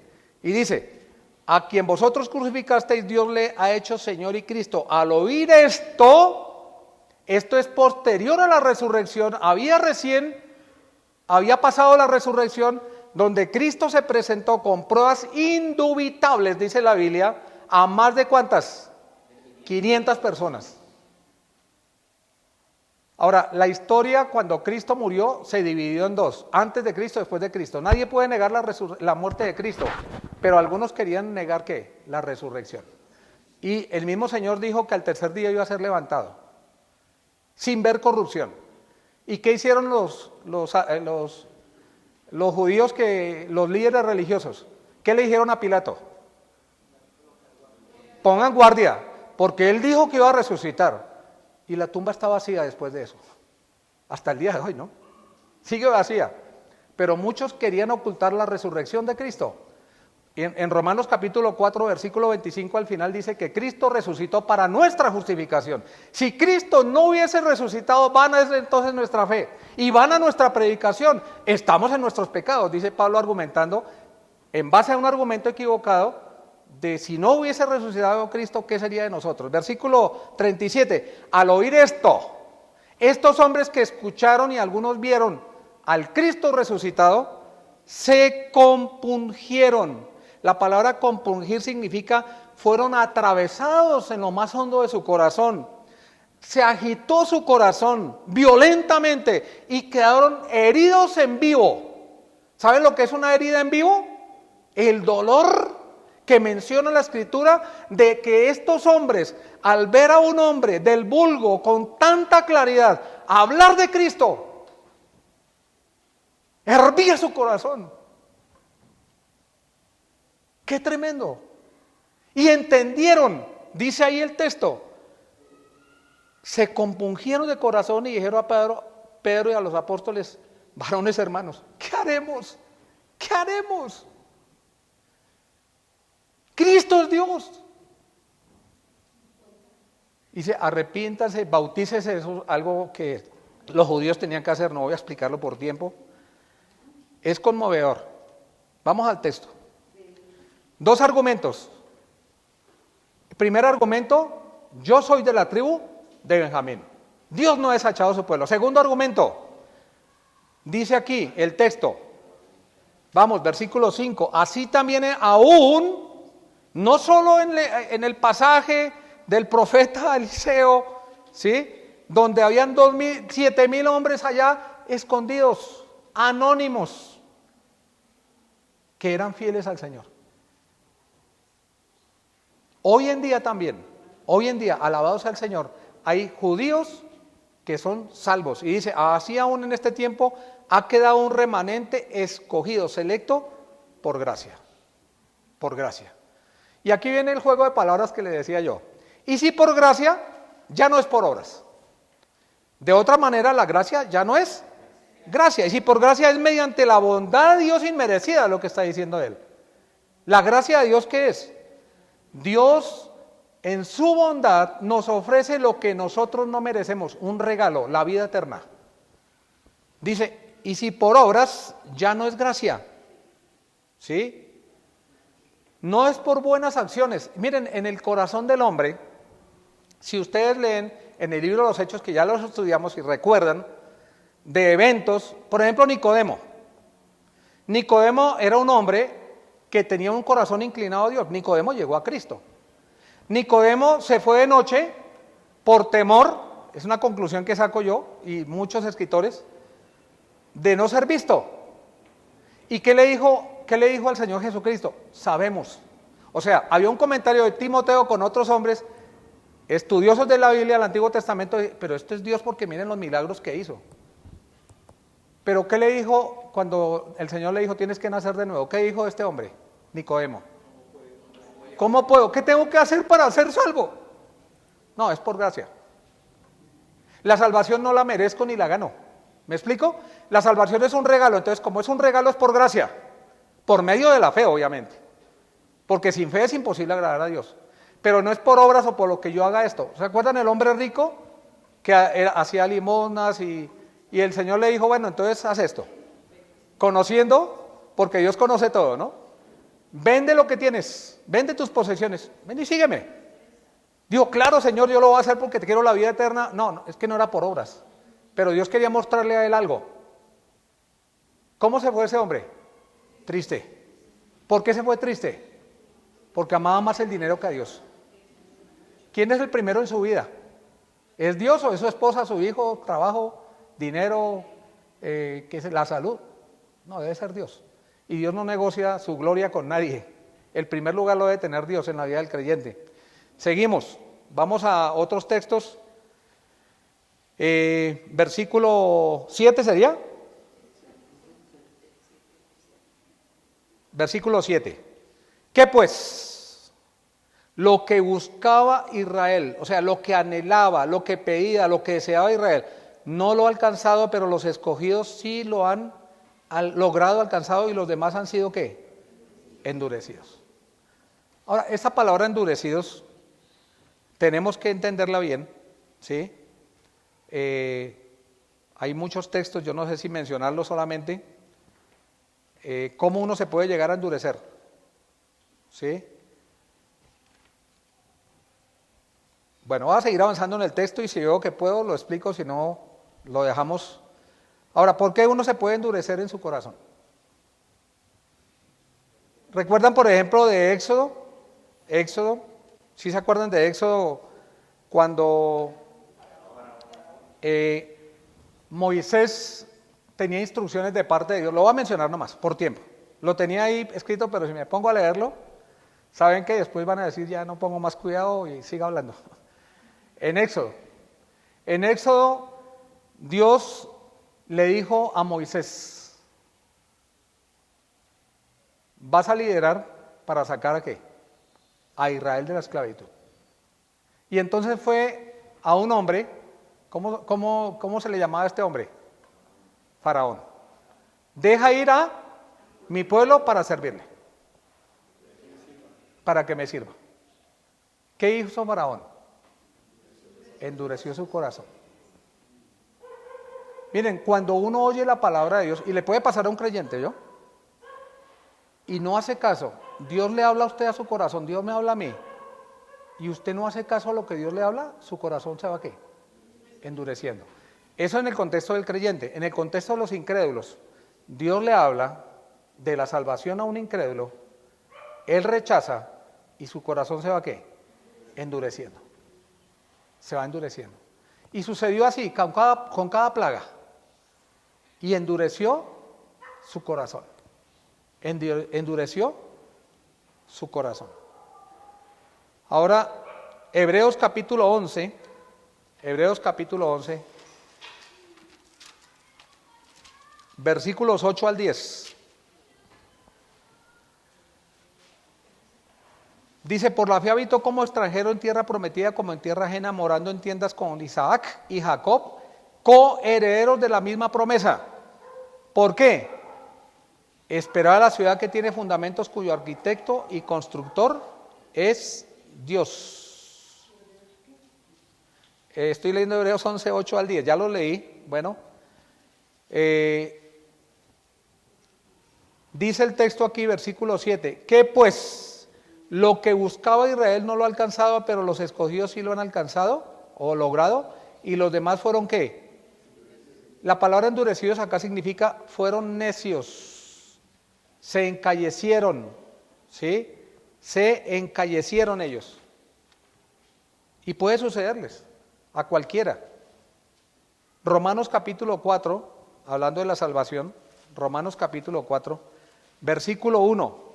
Y dice, a quien vosotros crucificasteis, Dios le ha hecho Señor y Cristo. Al oír esto es posterior a la resurrección, había pasado la resurrección, donde Cristo se presentó con pruebas indubitables, dice la Biblia, a más de ¿cuántas? 500 personas. Ahora, la historia cuando Cristo murió se dividió en dos, antes de Cristo, después de Cristo. Nadie puede negar la muerte de Cristo, pero algunos querían negar ¿qué? La resurrección. Y el mismo Señor dijo que al tercer día iba a ser levantado, sin ver corrupción. ¿Y qué hicieron los judíos, los líderes religiosos? ¿Qué le dijeron a Pilato? Pongan guardia, porque él dijo que iba a resucitar. Y la tumba está vacía después de eso. Hasta el día de hoy, ¿no? Sigue vacía. Pero muchos querían ocultar la resurrección de Cristo. En Romanos capítulo 4, versículo 25 al final dice que Cristo resucitó para nuestra justificación. Si Cristo no hubiese resucitado, vana es entonces nuestra fe y vana nuestra predicación. Estamos en nuestros pecados, dice Pablo argumentando, en base a un argumento equivocado, de si no hubiese resucitado Cristo, ¿qué sería de nosotros? Versículo 37, al oír esto, estos hombres que escucharon y algunos vieron al Cristo resucitado, se compungieron. La palabra compungir significa fueron atravesados en lo más hondo de su corazón. Se agitó su corazón violentamente y quedaron heridos en vivo. ¿Saben lo que es una herida en vivo? El dolor que menciona la Escritura de que estos hombres, al ver a un hombre del vulgo con tanta claridad hablar de Cristo, hervía su corazón. ¡Qué tremendo! Y entendieron, dice ahí el texto, se compungieron de corazón y dijeron a Pedro y a los apóstoles, varones hermanos, ¿qué haremos? ¿Qué haremos? Cristo es Dios. Dice, arrepiéntanse, bautícese, eso es algo que los judíos tenían que hacer, no voy a explicarlo por tiempo. Es conmovedor. Vamos al texto. Dos argumentos. Primer argumento, yo soy de la tribu de Benjamín. Dios no ha desechado a su pueblo. Segundo argumento, dice aquí el texto, Vamos, versículo 5. Así también aún, no solo en el pasaje del profeta Eliseo, ¿sí? Donde habían 7,000 hombres allá escondidos, anónimos, que eran fieles al Señor. Hoy en día también, hoy en día, alabados al Señor, hay judíos que son salvos. Y dice, así aún en este tiempo ha quedado un remanente escogido, selecto por gracia. Por gracia. Y aquí viene el juego de palabras que le decía yo. Y si por gracia, ya no es por obras. De otra manera, la gracia ya no es gracia. Y si por gracia es mediante la bondad de Dios inmerecida, lo que está diciendo él. ¿La gracia de Dios qué es? Dios en su bondad nos ofrece lo que nosotros no merecemos, un regalo, la vida eterna. Dice, y si por obras ya no es gracia, ¿sí? No es por buenas acciones. Miren, en el corazón del hombre, si ustedes leen en el libro de los Hechos, que ya los estudiamos y recuerdan, de eventos, por ejemplo Nicodemo. Nicodemo era un hombre que tenía un corazón inclinado a Dios. Nicodemo llegó a Cristo. Nicodemo se fue de noche por temor, es una conclusión que saco yo y muchos escritores, de no ser visto. ¿Y qué le dijo al Señor Jesucristo? Sabemos. O sea, había un comentario de Timoteo con otros hombres, estudiosos de la Biblia del Antiguo Testamento, pero esto es Dios porque miren los milagros que hizo. Pero ¿qué le dijo cuando el Señor le dijo tienes que nacer de nuevo? ¿Qué dijo este hombre, Nicodemo? ¿Cómo puedo? ¿Qué tengo que hacer para ser salvo? No, es por gracia. La salvación no la merezco ni la gano. ¿Me explico? La salvación es un regalo, entonces como es un regalo es por gracia, por medio de la fe obviamente, porque sin fe es imposible agradar a Dios, pero no es por obras o por lo que yo haga esto. ¿Se acuerdan el hombre rico que hacía limosnas y el Señor le dijo, bueno, entonces haz esto, conociendo, porque Dios conoce todo, ¿no? Vende lo que tienes, vende tus posesiones, ven y sígueme. Digo, claro Señor, yo lo voy a hacer porque te quiero la vida eterna. No, es que no era por obras, pero Dios quería mostrarle a él algo. ¿Cómo se fue ese hombre? Triste. ¿Por qué se fue triste? Porque amaba más el dinero que a Dios. ¿Quién es el primero en su vida? ¿Es Dios o es su esposa, su hijo, trabajo, dinero, la salud? No, debe ser Dios. Y Dios no negocia su gloria con nadie. El primer lugar lo debe tener Dios en la vida del creyente. Seguimos, vamos a otros textos. Versículo 7 sería. Versículo 7. ¿Qué pues? Lo que buscaba Israel, o sea, lo que anhelaba, lo que pedía, lo que deseaba Israel, no lo ha alcanzado, pero los escogidos sí lo han logrado, alcanzado, y los demás han sido ¿qué? Endurecidos. Ahora, esta palabra endurecidos tenemos que entenderla bien, ¿sí? Hay muchos textos, yo no sé si mencionarlos solamente, cómo uno se puede llegar a endurecer, ¿sí? Bueno, voy a seguir avanzando en el texto y si veo que puedo lo explico, si no lo dejamos. Ahora, ¿por qué uno se puede endurecer en su corazón? ¿Recuerdan, por ejemplo, de Éxodo? Éxodo, ¿sí se acuerdan de Éxodo cuando Moisés tenía instrucciones de parte de Dios? Lo voy a mencionar nomás, por tiempo. Lo tenía ahí escrito, pero si me pongo a leerlo, saben que después van a decir ya no pongo más cuidado y siga hablando. En Éxodo, Dios le dijo a Moisés, vas a liderar para sacar ¿a qué? A Israel de la esclavitud. Y entonces fue a un hombre, ¿cómo se le llamaba a este hombre? Faraón. Deja ir a mi pueblo para servirle, para que me sirva. ¿Qué hizo Faraón? Endureció su corazón. Miren, cuando uno oye la palabra de Dios, y le puede pasar a un creyente, ¿yo? Y no hace caso, Dios le habla a usted a su corazón, Dios me habla a mí, y usted no hace caso a lo que Dios le habla, su corazón se va ¿a qué? Endureciendo. Eso en el contexto del creyente. En el contexto de los incrédulos, Dios le habla de la salvación a un incrédulo, él rechaza y su corazón se va ¿qué? Endureciendo. Se va endureciendo. Y sucedió así con cada plaga. Y endureció su corazón. Endureció su corazón. Ahora, Hebreos capítulo 11, versículos 8 al 10. Dice, por la fe habitó como extranjero en tierra prometida, como en tierra ajena, morando en tiendas con Isaac y Jacob, coherederos de la misma promesa. ¿Por qué? Esperaba la ciudad que tiene fundamentos, cuyo arquitecto y constructor es Dios. Estoy leyendo Hebreos 11, 8 al 10, ya lo leí. Bueno, dice el texto aquí, versículo 7, ¿qué pues? Lo que buscaba Israel no lo ha alcanzado, pero los escogidos sí lo han alcanzado o logrado, y los demás fueron ¿qué? La palabra endurecidos acá significa fueron necios, se encallecieron, ¿sí? Se encallecieron ellos. Y puede sucederles a cualquiera. Romanos capítulo 4, hablando de la salvación, Romanos capítulo 4, versículo 1.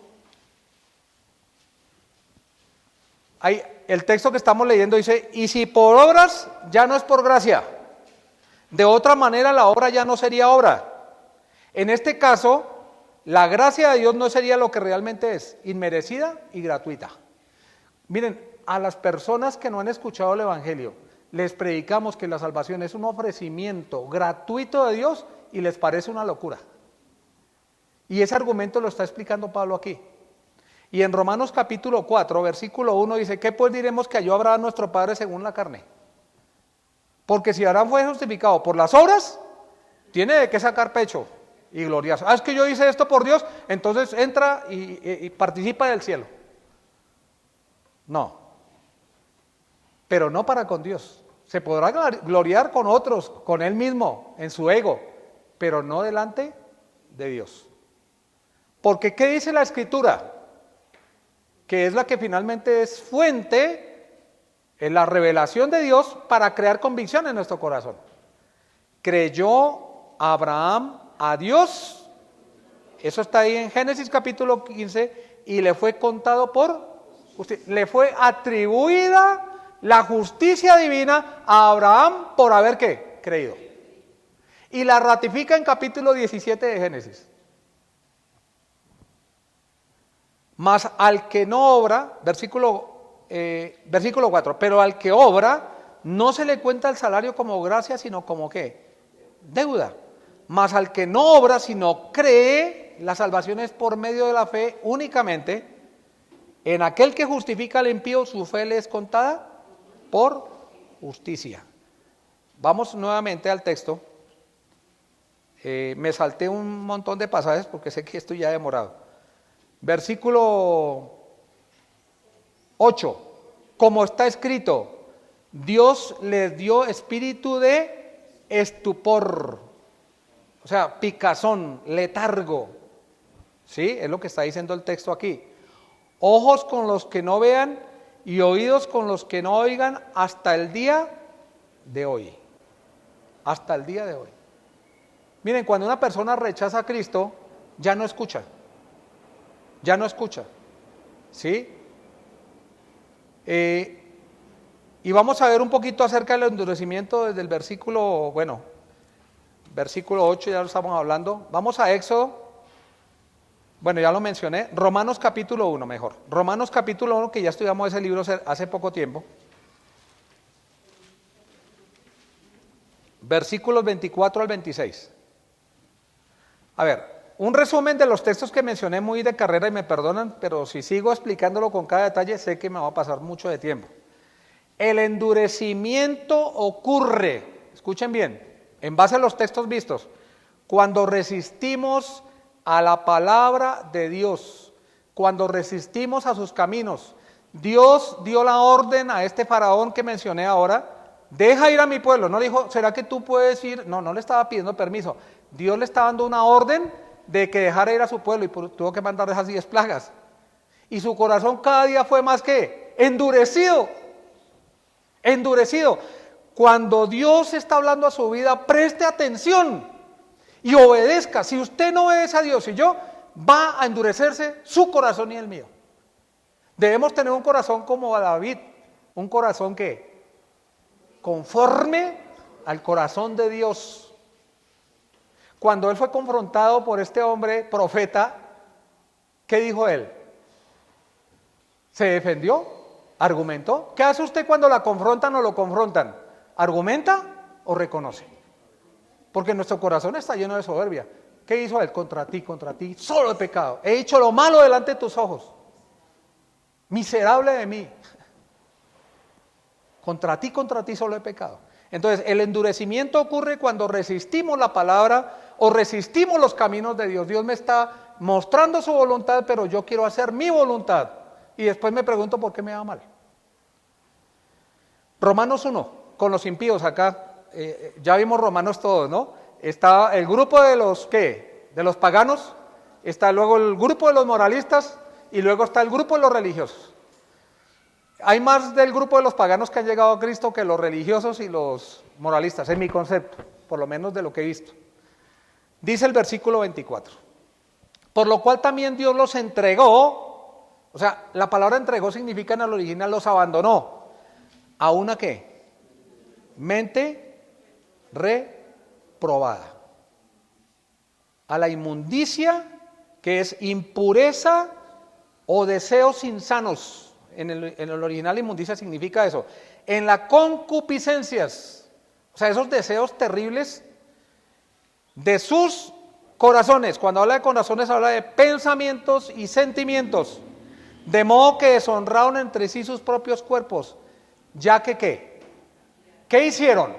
Ahí, el texto que estamos leyendo dice, y si por obras ya no es por gracia, de otra manera la obra ya no sería obra. En este caso, la gracia de Dios no sería lo que realmente es, inmerecida y gratuita. Miren, a las personas que no han escuchado el Evangelio, les predicamos que la salvación es un ofrecimiento gratuito de Dios y les parece una locura. Y ese argumento lo está explicando Pablo aquí. Y en Romanos capítulo 4, versículo 1 dice, ¿qué pues diremos que halló Abraham nuestro padre según la carne? Porque si Abraham fue justificado por las obras, tiene de qué sacar pecho y gloriarse. Es que yo hice esto por Dios, entonces entra y participa del cielo. No, pero no para con Dios. Se podrá gloriar con otros, con él mismo, en su ego, pero no delante de Dios. Porque ¿qué dice la Escritura? Que es la que finalmente es fuente en la revelación de Dios para crear convicción en nuestro corazón. Creyó Abraham a Dios, eso está ahí en Génesis capítulo 15, y le fue contado le fue atribuida la justicia divina a Abraham por haber ¿qué? Creído. Y la ratifica en capítulo 17 de Génesis. Mas al que no obra, versículo 4, pero al que obra no se le cuenta el salario como gracia, sino como ¿qué? Deuda. Mas al que no obra, sino cree, la salvación es por medio de la fe únicamente. En aquel que justifica al impío, su fe le es contada por justicia. Vamos nuevamente al texto. Me salté un montón de pasajes porque sé que estoy ya demorado. Versículo 8, como está escrito, Dios les dio espíritu de estupor, o sea, picazón, letargo, ¿sí? Es lo que está diciendo el texto aquí. Ojos con los que no vean y oídos con los que no oigan hasta el día de hoy. Hasta el día de hoy. Miren, cuando una persona rechaza a Cristo, ya no escucha. Ya no escucha, ¿sí? Y vamos a ver un poquito acerca del endurecimiento desde el versículo 8, ya lo estamos hablando. Vamos a Éxodo, ya lo mencioné, Romanos capítulo 1 mejor. Romanos capítulo 1, que ya estudiamos ese libro hace poco tiempo. Versículos 24 al 26. A ver. Un resumen de los textos que mencioné muy de carrera y me perdonan, pero si sigo explicándolo con cada detalle sé que me va a pasar mucho de tiempo. El endurecimiento ocurre, escuchen bien, en base a los textos vistos, cuando resistimos a la palabra de Dios, cuando resistimos a sus caminos. Dios dio la orden a este faraón que mencioné ahora, deja ir a mi pueblo. No le dijo, ¿será que tú puedes ir? No le estaba pidiendo permiso. Dios le está dando una orden de que dejara ir a su pueblo y tuvo que mandar esas 10 plagas. Y su corazón cada día fue más que endurecido. Endurecido. Cuando Dios está hablando a su vida, preste atención y obedezca. Si usted no obedece a Dios y yo, va a endurecerse su corazón y el mío. Debemos tener un corazón como a David, un corazón que conforme al corazón de Dios. Cuando él fue confrontado por este hombre profeta, ¿qué dijo él? ¿Se defendió? ¿Argumentó? ¿Qué hace usted cuando la confrontan o lo confrontan? ¿Argumenta o reconoce? Porque nuestro corazón está lleno de soberbia. ¿Qué hizo él? Contra ti, solo he pecado. He hecho lo malo delante de tus ojos. Miserable de mí. Contra ti solo he pecado. Entonces, el endurecimiento ocurre cuando resistimos la palabra o resistimos los caminos de Dios. Dios me está mostrando su voluntad, pero yo quiero hacer mi voluntad. Y después me pregunto por qué me va mal. Romanos 1, con los impíos acá. Ya vimos Romanos todos, ¿no? Está el grupo de los, ¿qué? De los paganos, está luego el grupo de los moralistas y luego está el grupo de los religiosos. Hay más del grupo de los paganos que han llegado a Cristo que los religiosos y los moralistas, en mi concepto, por lo menos de lo que he visto. Dice el versículo 24, por lo cual también Dios los entregó, o sea, la palabra entregó significa en el original los abandonó, ¿a una qué? Mente reprobada, a la inmundicia, que es impureza o deseos insanos. En el original inmundicia significa eso, en las concupiscencias, o sea, esos deseos terribles de sus corazones. Cuando habla de corazones habla de pensamientos y sentimientos, de modo que deshonraron entre sí sus propios cuerpos, ya que ¿qué hicieron?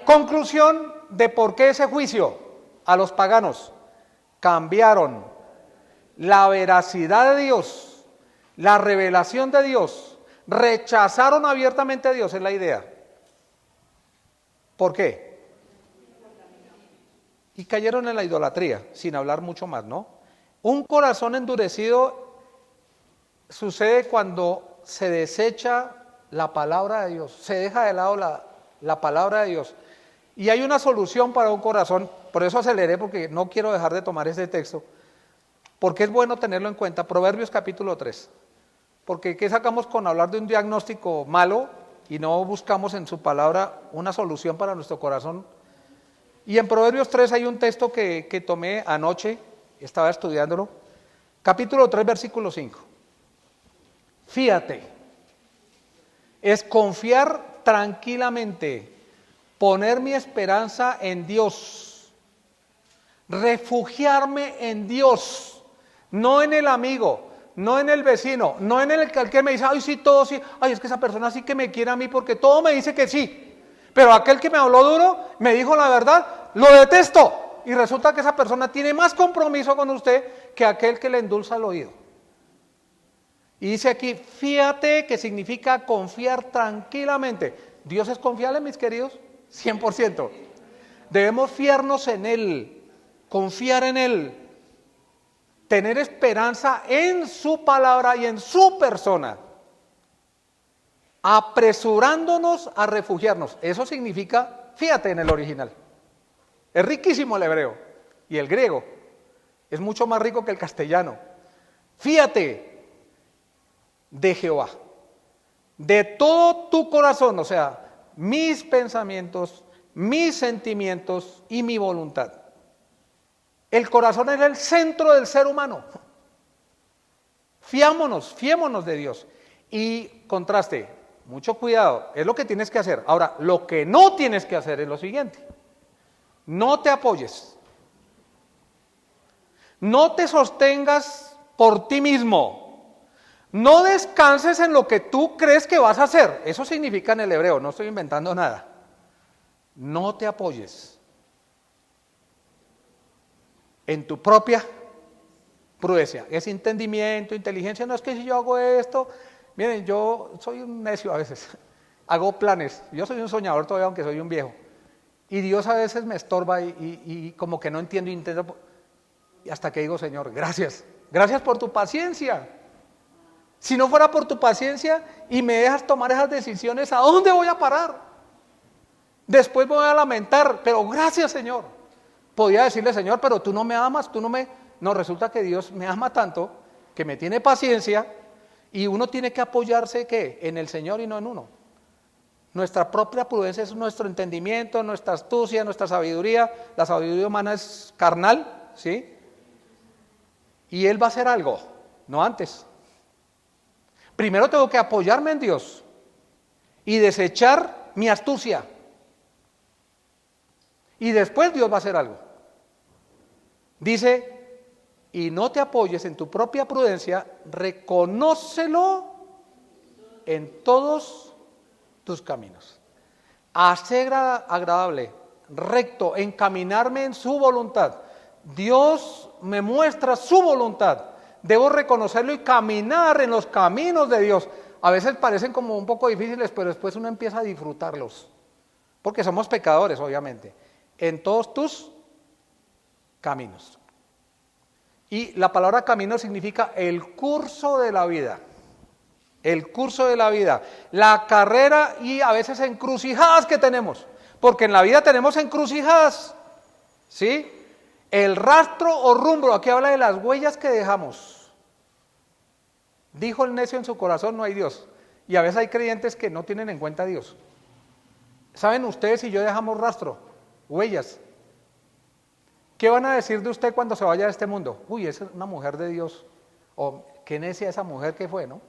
Conclusión de por qué ese juicio a los paganos. Cambiaron la veracidad de Dios, la revelación de Dios, rechazaron abiertamente a Dios, es la idea. ¿Por qué? Y cayeron en la idolatría, sin hablar mucho más, ¿no? Un corazón endurecido sucede cuando se desecha la palabra de Dios, se deja de lado la palabra de Dios. Y hay una solución para un corazón, por eso aceleré, porque no quiero dejar de tomar este texto, porque es bueno tenerlo en cuenta. Proverbios capítulo 3. Porque ¿qué sacamos con hablar de un diagnóstico malo y no buscamos en su palabra una solución para nuestro corazón? Y en Proverbios 3 hay un texto que tomé anoche, estaba estudiándolo, capítulo 3, versículo 5. Fíate, es confiar tranquilamente, poner mi esperanza en Dios, refugiarme en Dios, no en el amigo, no en el vecino, no en el que me dice, ay, sí, todo sí, ay, es que esa persona sí que me quiere a mí porque todo me dice que sí, pero aquel que me habló duro, me dijo la verdad, lo detesto, y resulta que esa persona tiene más compromiso con usted que aquel que le endulza el oído. Y dice aquí, fíate, que significa confiar tranquilamente. ¿Dios es confiable, mis queridos? 100%. Debemos fiarnos en Él, confiar en Él, tener esperanza en su palabra y en su persona, apresurándonos a refugiarnos. Eso significa, fíjate en el original. Es riquísimo el hebreo y el griego. Es mucho más rico que el castellano. Fíjate de Jehová, de todo tu corazón, o sea, mis pensamientos, mis sentimientos y mi voluntad. El corazón es el centro del ser humano. Fiémonos de Dios. Y contraste, mucho cuidado, es lo que tienes que hacer. Ahora, lo que no tienes que hacer es lo siguiente. No te apoyes. No te sostengas por ti mismo. No descanses en lo que tú crees que vas a hacer. Eso significa en el hebreo, no estoy inventando nada. No te apoyes en tu propia prudencia. Es entendimiento, inteligencia. No es que si yo hago esto, miren, yo soy un necio a veces. Hago planes. Yo soy un soñador todavía, aunque soy un viejo. Y Dios a veces me estorba y como que no entiendo, intento. Y hasta que digo, Señor, gracias. Gracias por tu paciencia. Si no fuera por tu paciencia y me dejas tomar esas decisiones, ¿a dónde voy a parar? Después me voy a lamentar, pero gracias, Señor. Podía decirle, Señor, pero tú no me amas, tú no me... No, resulta que Dios me ama tanto, que me tiene paciencia, y uno tiene que apoyarse, ¿qué? En el Señor y no en uno. Nuestra propia prudencia es nuestro entendimiento, nuestra astucia, nuestra sabiduría. La sabiduría humana es carnal, ¿sí? Y Él va a hacer algo, no antes. Primero tengo que apoyarme en Dios y desechar mi astucia. Y después Dios va a hacer algo. Dice, y no te apoyes en tu propia prudencia, reconócelo en todos tus caminos. Hacer agradable, recto, encaminarme en su voluntad. Dios me muestra su voluntad. Debo reconocerlo y caminar en los caminos de Dios. A veces parecen como un poco difíciles, pero después uno empieza a disfrutarlos. Porque somos pecadores, obviamente. En todos tus caminos. Y la palabra camino significa el curso de la vida. El curso de la vida. La carrera y a veces encrucijadas que tenemos. Porque en la vida tenemos encrucijadas. ¿Sí? El rastro o rumbo, aquí habla de las huellas que dejamos. Dijo el necio en su corazón, no hay Dios. Y a veces hay creyentes que no tienen en cuenta a Dios. ¿Saben ustedes si yo dejamos rastro, huellas? ¿Qué van a decir de usted cuando se vaya de este mundo? Uy, esa es una mujer de Dios. O qué necia esa mujer que fue, ¿no?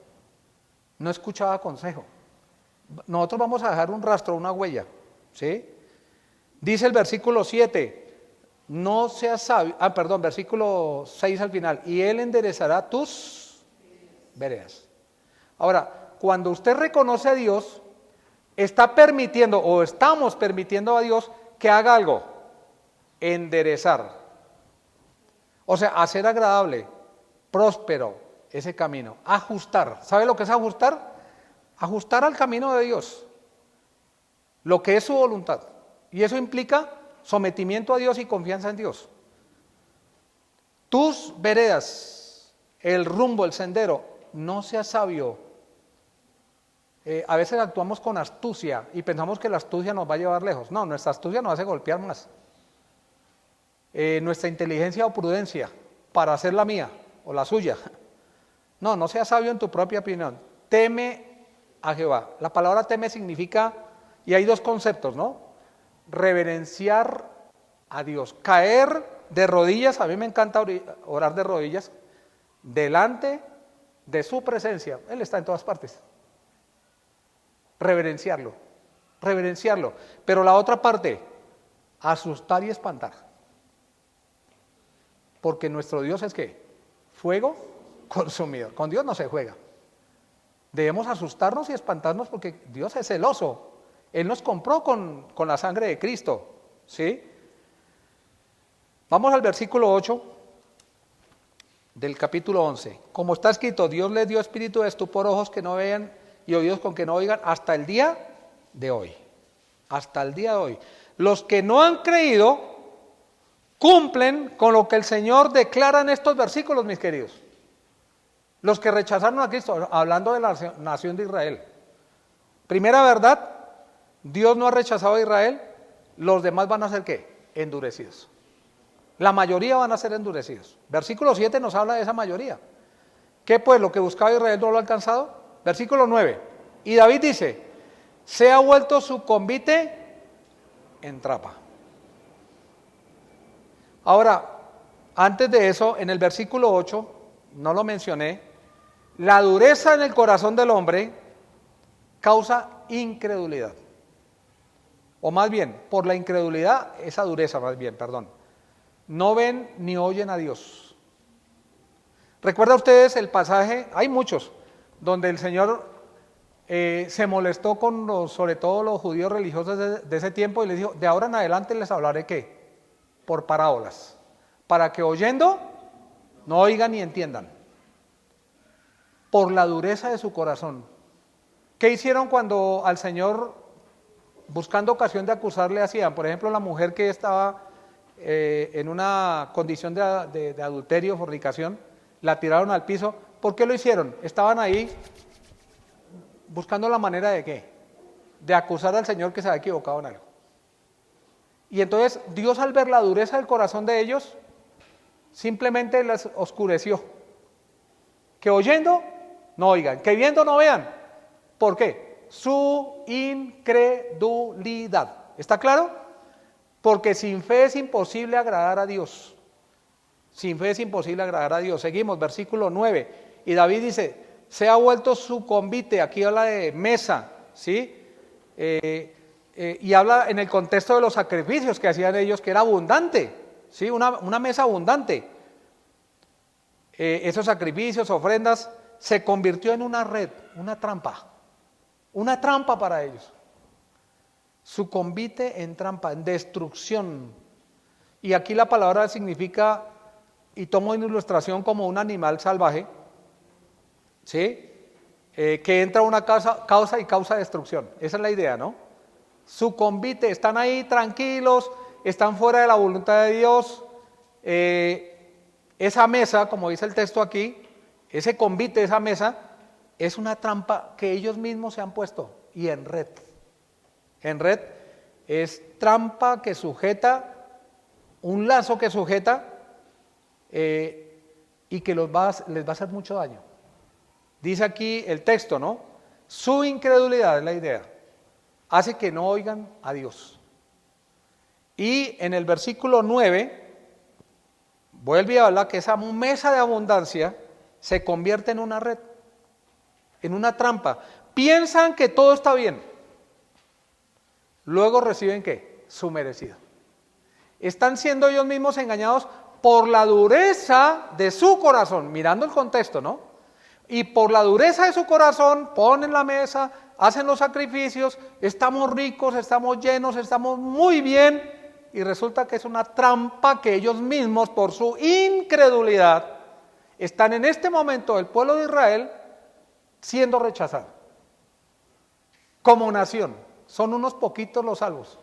No escuchaba consejo. Nosotros vamos a dejar un rastro, una huella, ¿sí? Dice el versículo 7. No seas sabio, versículo 6 al final, y Él enderezará tus veredas. Ahora, cuando usted reconoce a Dios, está permitiendo o estamos permitiendo a Dios que haga algo, enderezar. O sea, hacer agradable, próspero ese camino, ajustar. ¿Sabe lo que es ajustar? Ajustar al camino de Dios, lo que es su voluntad. Y eso implica sometimiento a Dios y confianza en Dios. Tus veredas, el rumbo, el sendero, no seas sabio. A veces actuamos con astucia y pensamos que la astucia nos va a llevar lejos. No, nuestra astucia nos hace golpear más. Nuestra inteligencia o prudencia para hacer la mía o la suya. No, no seas sabio en tu propia opinión. Teme a Jehová. La palabra teme significa, y hay dos conceptos, ¿no? Reverenciar a Dios, caer de rodillas, a mí me encanta orar de rodillas, delante de su presencia, Él está en todas partes, reverenciarlo, pero la otra parte, asustar y espantar, porque nuestro Dios es ¿qué? Fuego consumidor, con Dios no se juega, debemos asustarnos y espantarnos porque Dios es celoso. Él nos compró con la sangre de Cristo, ¿sí? Vamos al versículo 8 del capítulo 11. Como está escrito, Dios les dio espíritu de estupor, ojos que no vean y oídos con que no oigan, hasta el día de hoy. Hasta el día de hoy. Los que no han creído cumplen con lo que el Señor declara en estos versículos, mis queridos. Los que rechazaron a Cristo, hablando de la nación de Israel. Primera verdad, Dios no ha rechazado a Israel, los demás van a ser ¿qué? Endurecidos. La mayoría van a ser endurecidos. Versículo 7 nos habla de esa mayoría. ¿Qué pues? Lo que buscaba Israel no lo ha alcanzado. Versículo 9. Y David dice, se ha vuelto su convite en trapa. Ahora, antes de eso, en el versículo 8, no lo mencioné, la dureza en el corazón del hombre causa incredulidad. O más bien, por la incredulidad, esa dureza más bien, perdón. No ven ni oyen a Dios. ¿Recuerda ustedes el pasaje? Hay muchos, donde el Señor se molestó con sobre todo los judíos religiosos de ese tiempo y les dijo, de ahora en adelante les hablaré ¿qué? Por parábolas, para que oyendo no oigan ni entiendan. Por la dureza de su corazón. ¿Qué hicieron cuando al Señor, buscando ocasión de acusarle, hacían? Por ejemplo, la mujer que estaba en una condición de adulterio, fornicación, la tiraron al piso. ¿Por qué lo hicieron? Estaban ahí buscando la manera de ¿qué? De acusar al Señor que se había equivocado en algo. Y entonces Dios, al ver la dureza del corazón de ellos, simplemente les oscureció. Que oyendo no oigan, que viendo no vean. ¿Por qué? Su incredulidad. ¿Está claro? Porque sin fe es imposible agradar a Dios. Sin fe es imposible agradar a Dios. Seguimos, versículo 9. Y David dice, se ha vuelto su convite, aquí habla de mesa, ¿sí? Y habla en el contexto de los sacrificios que hacían ellos, que era abundante, ¿sí? Una mesa abundante. Esos sacrificios, ofrendas, se convirtió en una red, una trampa para ellos. Su convite en trampa, en destrucción. Y aquí la palabra significa, y tomo en ilustración como un animal salvaje, ¿sí? Que entra a una causa y causa destrucción. Esa es la idea, ¿no? Su convite, están ahí tranquilos, están fuera de la voluntad de Dios. Esa mesa, como dice el texto aquí, ese convite, esa mesa, es una trampa que ellos mismos se han puesto, y en red. En red es trampa que sujeta, un lazo que sujeta, y que les va a hacer mucho daño. Dice aquí el texto, ¿no? Su incredulidad es la idea, hace que no oigan a Dios. Y en el versículo 9, vuelve a hablar que esa mesa de abundancia se convierte en una red, en una trampa. Piensan que todo está bien, luego reciben ¿qué? Su merecido. Están siendo ellos mismos engañados por la dureza de su corazón, mirando el contexto, ¿no? Y por la dureza de su corazón ponen la mesa, hacen los sacrificios, estamos ricos, estamos llenos, estamos muy bien, y resulta que es una trampa que ellos mismos, por su incredulidad, están en este momento, el pueblo de Israel, siendo rechazado. Como nación, son unos poquitos los salvos.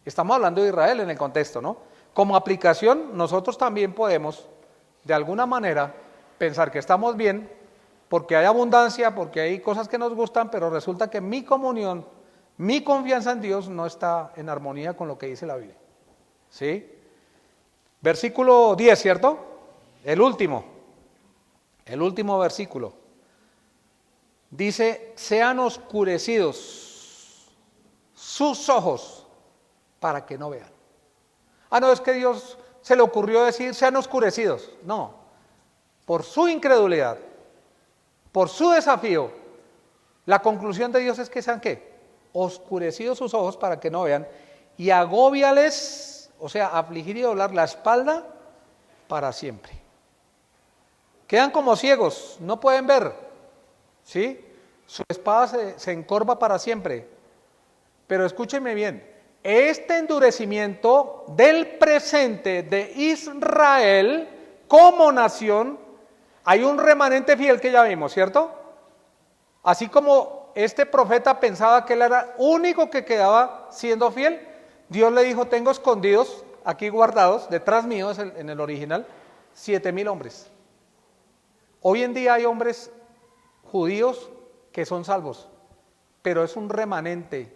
Estamos hablando de Israel en el contexto, ¿no? Como aplicación, nosotros también podemos, de alguna manera, pensar que estamos bien, porque hay abundancia, porque hay cosas que nos gustan, pero resulta que mi comunión, mi confianza en Dios no está en armonía con lo que dice la Biblia. ¿Sí? Versículo 10, ¿cierto? El último versículo. Dice, sean oscurecidos sus ojos para que no vean. No, es que Dios se le ocurrió decir, sean oscurecidos. No, por su incredulidad, por su desafío, la conclusión de Dios es que sean ¿qué? Oscurecidos sus ojos para que no vean, y agóbiales, o sea, afligir y doblar la espalda para siempre. Quedan como ciegos, no pueden ver, ¿sí? Su espada se encorva para siempre. Pero escúchenme bien, este endurecimiento del presente de Israel como nación, hay un remanente fiel que ya vimos, ¿cierto? Así como este profeta pensaba que él era el único que quedaba siendo fiel, Dios le dijo, tengo escondidos, aquí guardados, detrás mío en el original, 7,000 hombres. Hoy en día hay hombres judíos que son salvos, pero es un remanente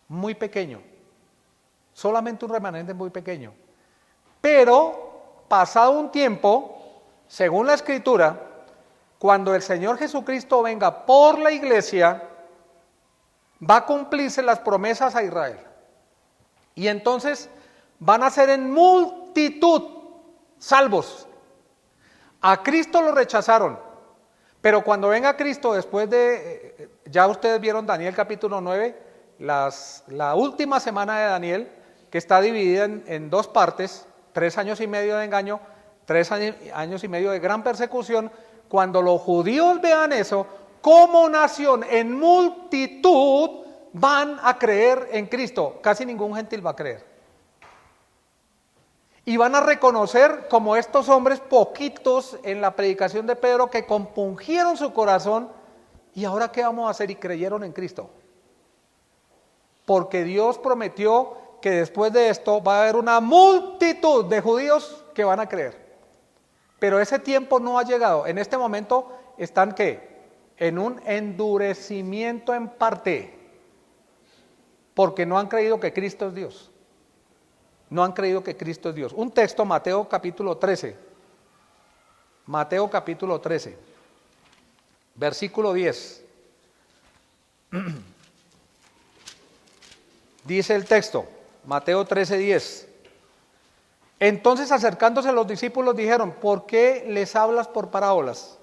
muy pequeño, solamente un remanente muy pequeño. Pero, pasado un tiempo, según la Escritura, cuando el Señor Jesucristo venga por la iglesia, va a cumplirse las promesas a Israel. Y entonces van a ser en multitud salvos. A Cristo lo rechazaron, pero cuando venga Cristo, después de, ya ustedes vieron Daniel capítulo 9, la última semana de Daniel, que está dividida en dos partes, 3 años y medio de engaño, 3 años y medio de gran persecución. Cuando los judíos vean eso, como nación, en multitud, van a creer en Cristo. Casi ningún gentil va a creer. Y van a reconocer como estos hombres poquitos en la predicación de Pedro que compungieron su corazón y ahora ¿qué vamos a hacer? Y creyeron en Cristo. Porque Dios prometió que después de esto va a haber una multitud de judíos que van a creer. Pero ese tiempo no ha llegado. En este momento están ¿qué? En un endurecimiento en parte, porque no han creído que Cristo es Dios. No han creído que Cristo es Dios. Un texto, Mateo capítulo 13. Mateo capítulo 13, versículo 10. Dice el texto, Mateo 13, 10. Entonces acercándose los discípulos dijeron, ¿por qué les hablas por parábolas?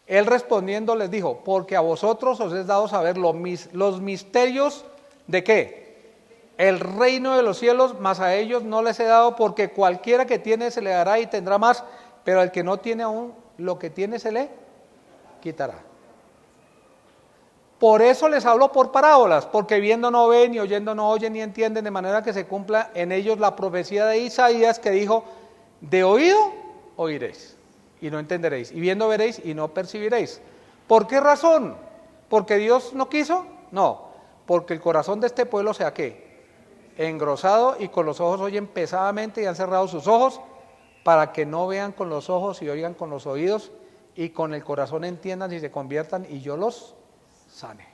Él respondiendo les dijo, porque a vosotros os es dado saber los misterios ¿de qué? El reino de los cielos, mas a ellos no les he dado, porque cualquiera que tiene se le dará y tendrá más, pero al que no tiene aún, lo que tiene se le quitará. Por eso les hablo por parábolas, porque viendo no ven, ni oyendo no oyen, ni entienden, de manera que se cumpla en ellos la profecía de Isaías que dijo, de oído oiréis y no entenderéis, y viendo veréis y no percibiréis. ¿Por qué razón? ¿Porque Dios no quiso? No, porque el corazón de este pueblo sea ¿qué? Engrosado, y con los ojos oyen pesadamente y han cerrado sus ojos, para que no vean con los ojos y oigan con los oídos, y con el corazón entiendan y se conviertan, y yo los sane.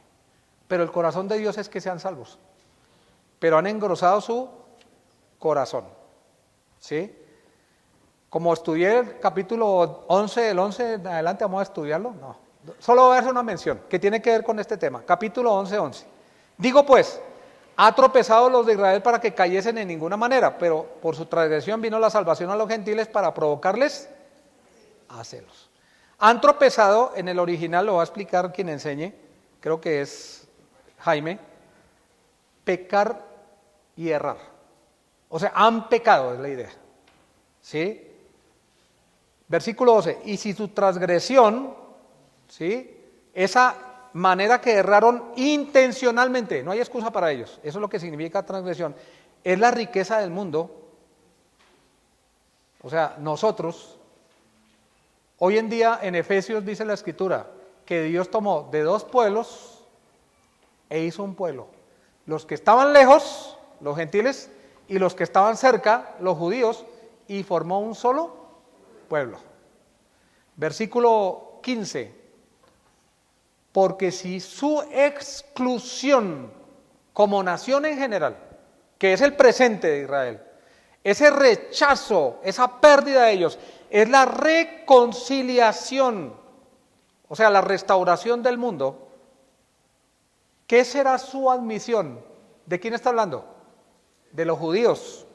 Pero el corazón de Dios es que sean salvos, pero han engrosado su corazón, ¿sí? Como estudié el capítulo 11, del 11 en adelante vamos a estudiarlo, no, solo voy a hacer una mención que tiene que ver con este tema, capítulo 11, 11. Digo pues, ha tropezado los de Israel para que cayesen en ninguna manera, pero por su transgresión vino la salvación a los gentiles para provocarles a celos. Han tropezado, en el original lo va a explicar quien enseñe, creo que es Jaime, pecar y errar. O sea, han pecado, es la idea. ¿Sí? Versículo 12, y si su transgresión, ¿sí? Esa manera que erraron intencionalmente, no hay excusa para ellos, eso es lo que significa transgresión, es la riqueza del mundo. O sea, nosotros, hoy en día en Efesios dice la Escritura, que Dios tomó de dos pueblos e hizo un pueblo. Los que estaban lejos, los gentiles, y los que estaban cerca, los judíos, y formó un solo pueblo. Versículo 15. Porque si su exclusión como nación en general, que es el presente de Israel, ese rechazo, esa pérdida de ellos, es la reconciliación, o sea, la restauración del mundo, ¿qué será su admisión? ¿De quién está hablando? De los judíos.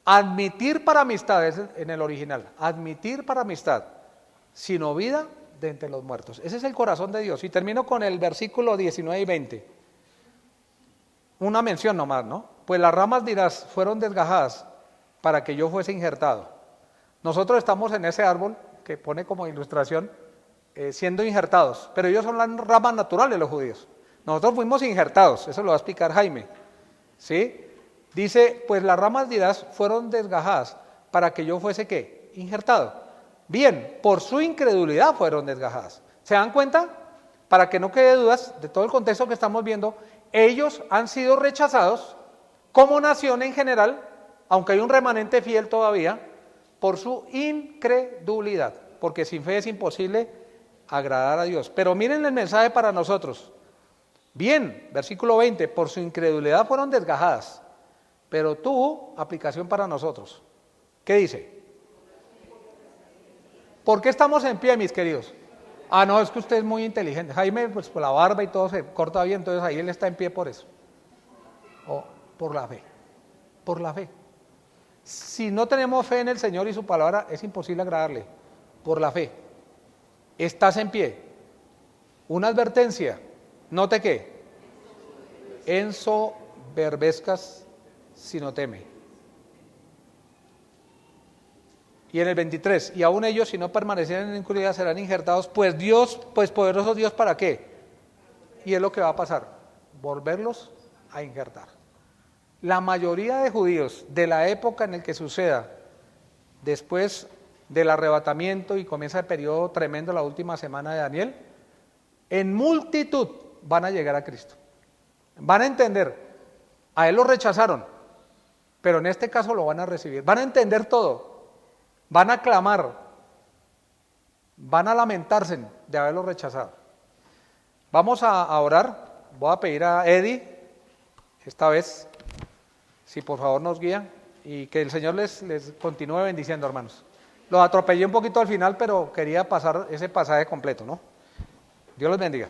Admitir para amistad, es en el original, admitir para amistad, sino vida de entre los muertos. Ese es el corazón de Dios. Y termino con el versículo 19 y 20. Una mención nomás, ¿no? Pues las ramas dirás, fueron desgajadas para que yo fuese injertado. Nosotros estamos en ese árbol que pone como ilustración, siendo injertados, pero ellos son las ramas naturales, los judíos. Nosotros fuimos injertados, eso lo va a explicar Jaime, ¿sí? Dice, pues las ramas dirás fueron desgajadas para que yo fuese ¿qué? Injertado. Bien, por su incredulidad fueron desgajadas. ¿Se dan cuenta? Para que no quede dudas de todo el contexto que estamos viendo, ellos han sido rechazados como nación en general, aunque hay un remanente fiel todavía, por su incredulidad, porque sin fe es imposible agradar a Dios. Pero miren el mensaje para nosotros. Bien, versículo 20, por su incredulidad fueron desgajadas, pero tuvo aplicación para nosotros. ¿Qué dice? ¿Por qué estamos en pie, mis queridos? Ah, no, es que usted es muy inteligente. Jaime, pues por la barba y todo se corta bien, entonces ahí él está en pie por eso. O por la fe. Por la fe. Si no tenemos fe en el Señor y su palabra, es imposible agradarle. Por la fe. Estás en pie. Una advertencia. Note que ensoberbezcas si no teme. Y en el 23, y aún ellos si no permanecieran en incuridad serán injertados, pues Dios, pues poderoso Dios, ¿para qué? Y es lo que va a pasar, volverlos a injertar. La mayoría de judíos de la época en el que suceda, después del arrebatamiento y comienza el periodo tremendo, la última semana de Daniel, en multitud van a llegar a Cristo. Van a entender, a él lo rechazaron, pero en este caso lo van a recibir. Van a entender todo, van a clamar, van a lamentarse de haberlo rechazado. Vamos a orar. Voy a pedir a Eddie, esta vez, si por favor nos guían, y que el Señor les continúe bendiciendo, hermanos. Los atropellé un poquito al final, pero quería pasar ese pasaje completo, ¿no? Dios los bendiga.